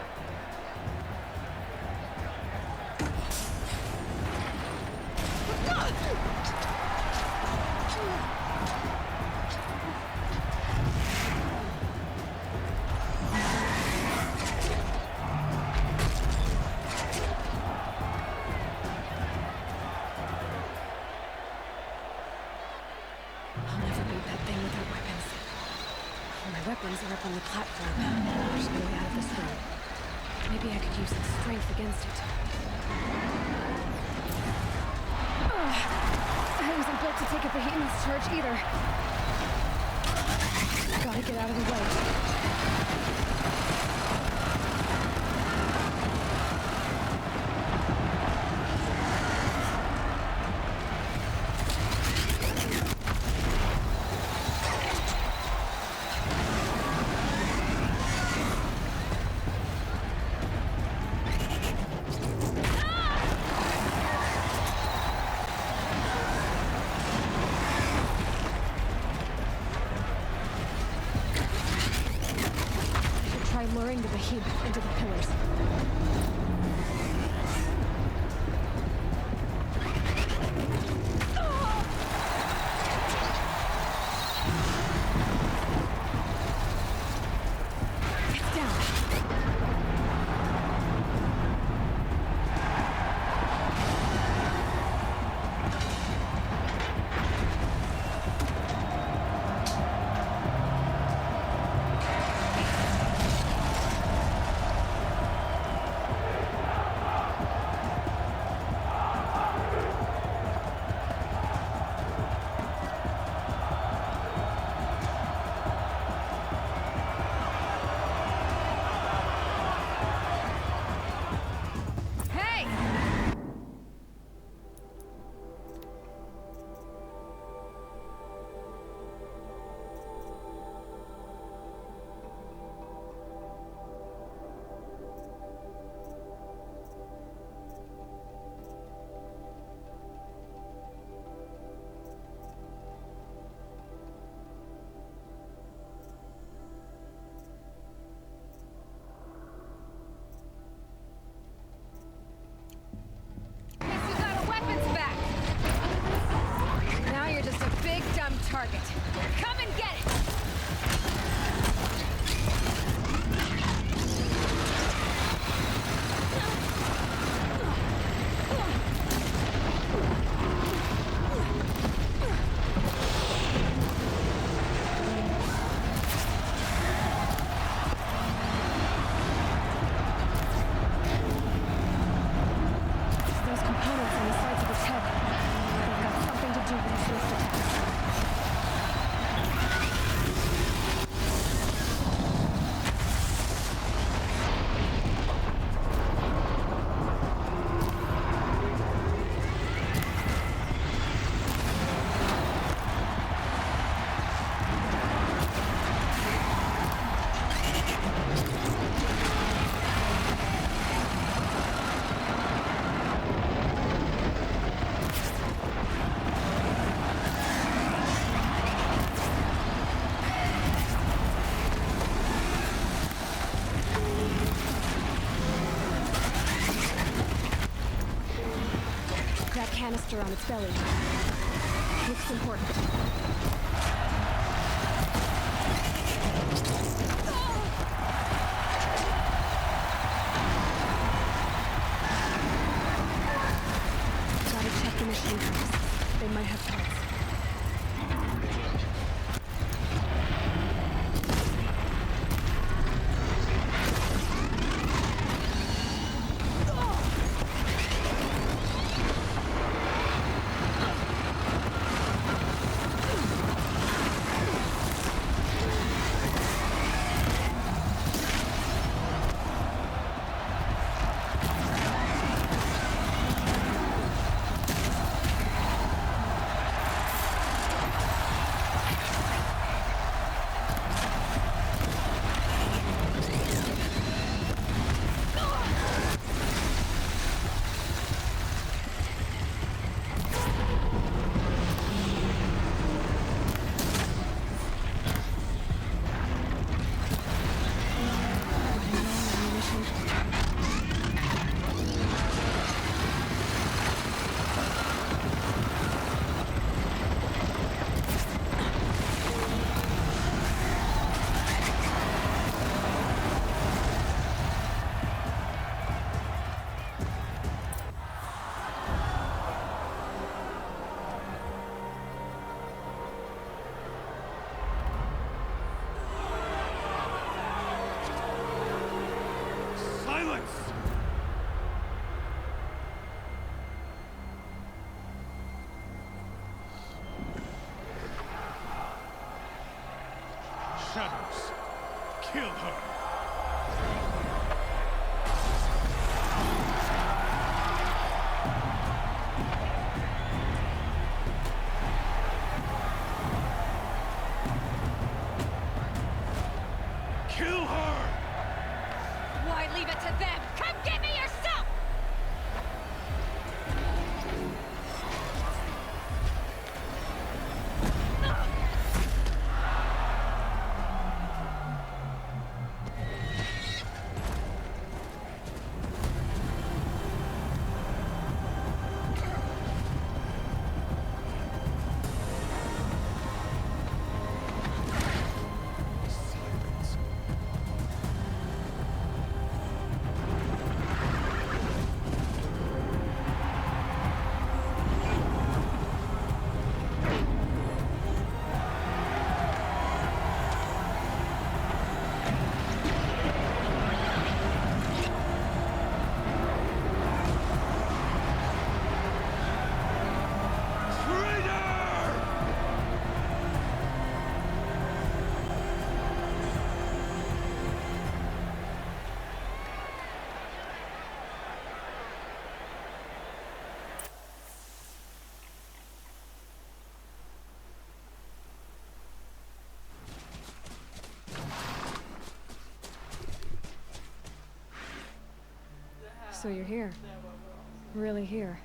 weapons are up on the platform. There's no way out of this room. Maybe I could use its strength against it. I wasn't built to take a behemoth's charge either. Gotta get out of the way. Luring the behemoth into the pillars. It's down. Target. Come and get it! Those components on the sides of its head, they've got something to do with its wrist attacks. That canister on its belly. Looks important. Gotta check the machine first. They might have parts. shadows. Kill her. Kill her! Why leave it to them? Come get me yourself! So you're here. Really here.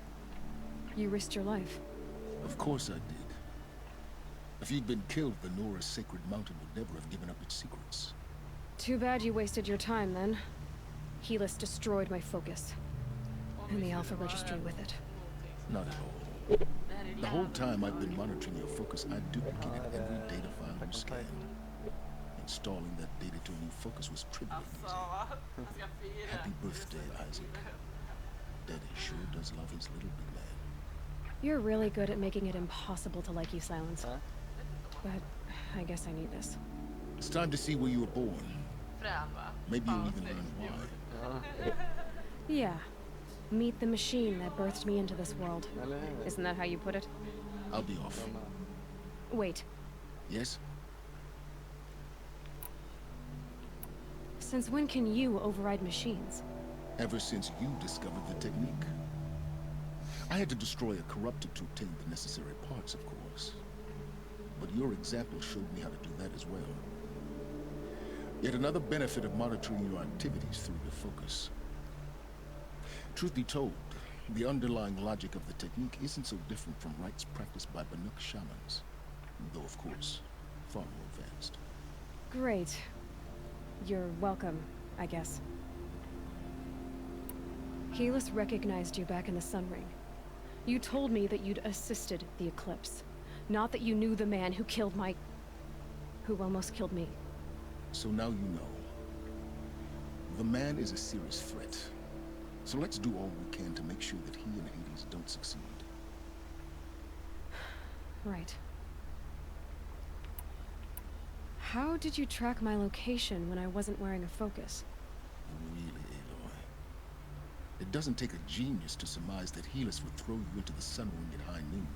You risked your life. Of course I did. If you'd been killed, the Nora's Sacred Mountain would never have given up its secrets. Too bad you wasted your time, then. Helis destroyed my focus. And the Alpha Registry with it. Not at all. The whole time I've been monitoring your focus, I duplicated every data file you scanned. Installing that data to a new focus was trivial. Happy birthday, Isaac. Daddy sure does love his little big man. You're really good at making it impossible to like you, Silence. But I guess I need this. It's time to see where you were born. Maybe you'll even learn why. Yeah. Meet the machine that birthed me into this world. Isn't that how you put it? I'll be off. Wait. Yes? Since when can you override machines? Ever since you discovered the technique. I had to destroy a corruptor to obtain the necessary parts, of course. But your example showed me how to do that as well. Yet another benefit of monitoring your activities through your focus. Truth be told, the underlying logic of the technique isn't so different from rites practiced by Banuk shamans. Though, of course, far more advanced. Great. You're welcome, I guess. Helis recognized you back in the Sun Ring. You told me that you'd assisted the Eclipse. Not that you knew the man who killed who almost killed me. So now you know. The man is a serious threat. So let's do all we can to make sure that he and Hades don't succeed. Right. How did you track my location when I wasn't wearing a focus? Really, Aloy? It doesn't take a genius to surmise that Helis would throw you into the Sun Ring at high noon.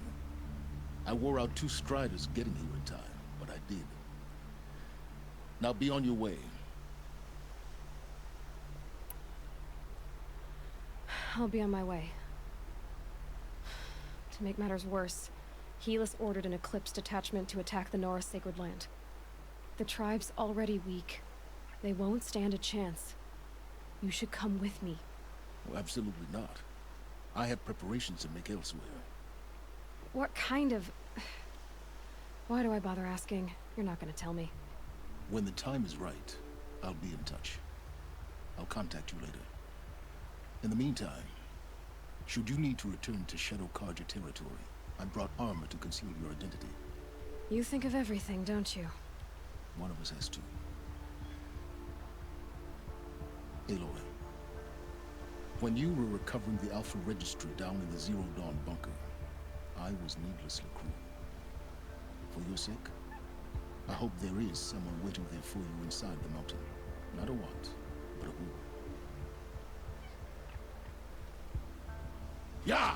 I wore out 2 striders getting here in time, but I did. Now be on your way. I'll be on my way. To make matters worse, Helis ordered an Eclipse detachment to attack the Nora Sacred Land. The tribe's already weak. They won't stand a chance. You should come with me. Well, absolutely not. I have preparations to make elsewhere. What kind of... Why do I bother asking? You're not gonna tell me. When the time is right, I'll be in touch. I'll contact you later. In the meantime, should you need to return to Shadow Carja territory, I brought armor to conceal your identity. You think of everything, don't you? One of us has to. Aloy, when you were recovering the Alpha Registry down in the Zero Dawn bunker, I was needlessly cruel. For your sake, I hope there is someone waiting there for you inside the mountain. Not a what, but a who. Yeah!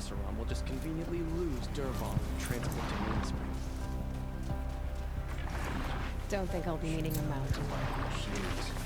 Oseram will just conveniently lose Dervahl and transport to Moonspring. Don't think I'll be needing a mount. Shoot.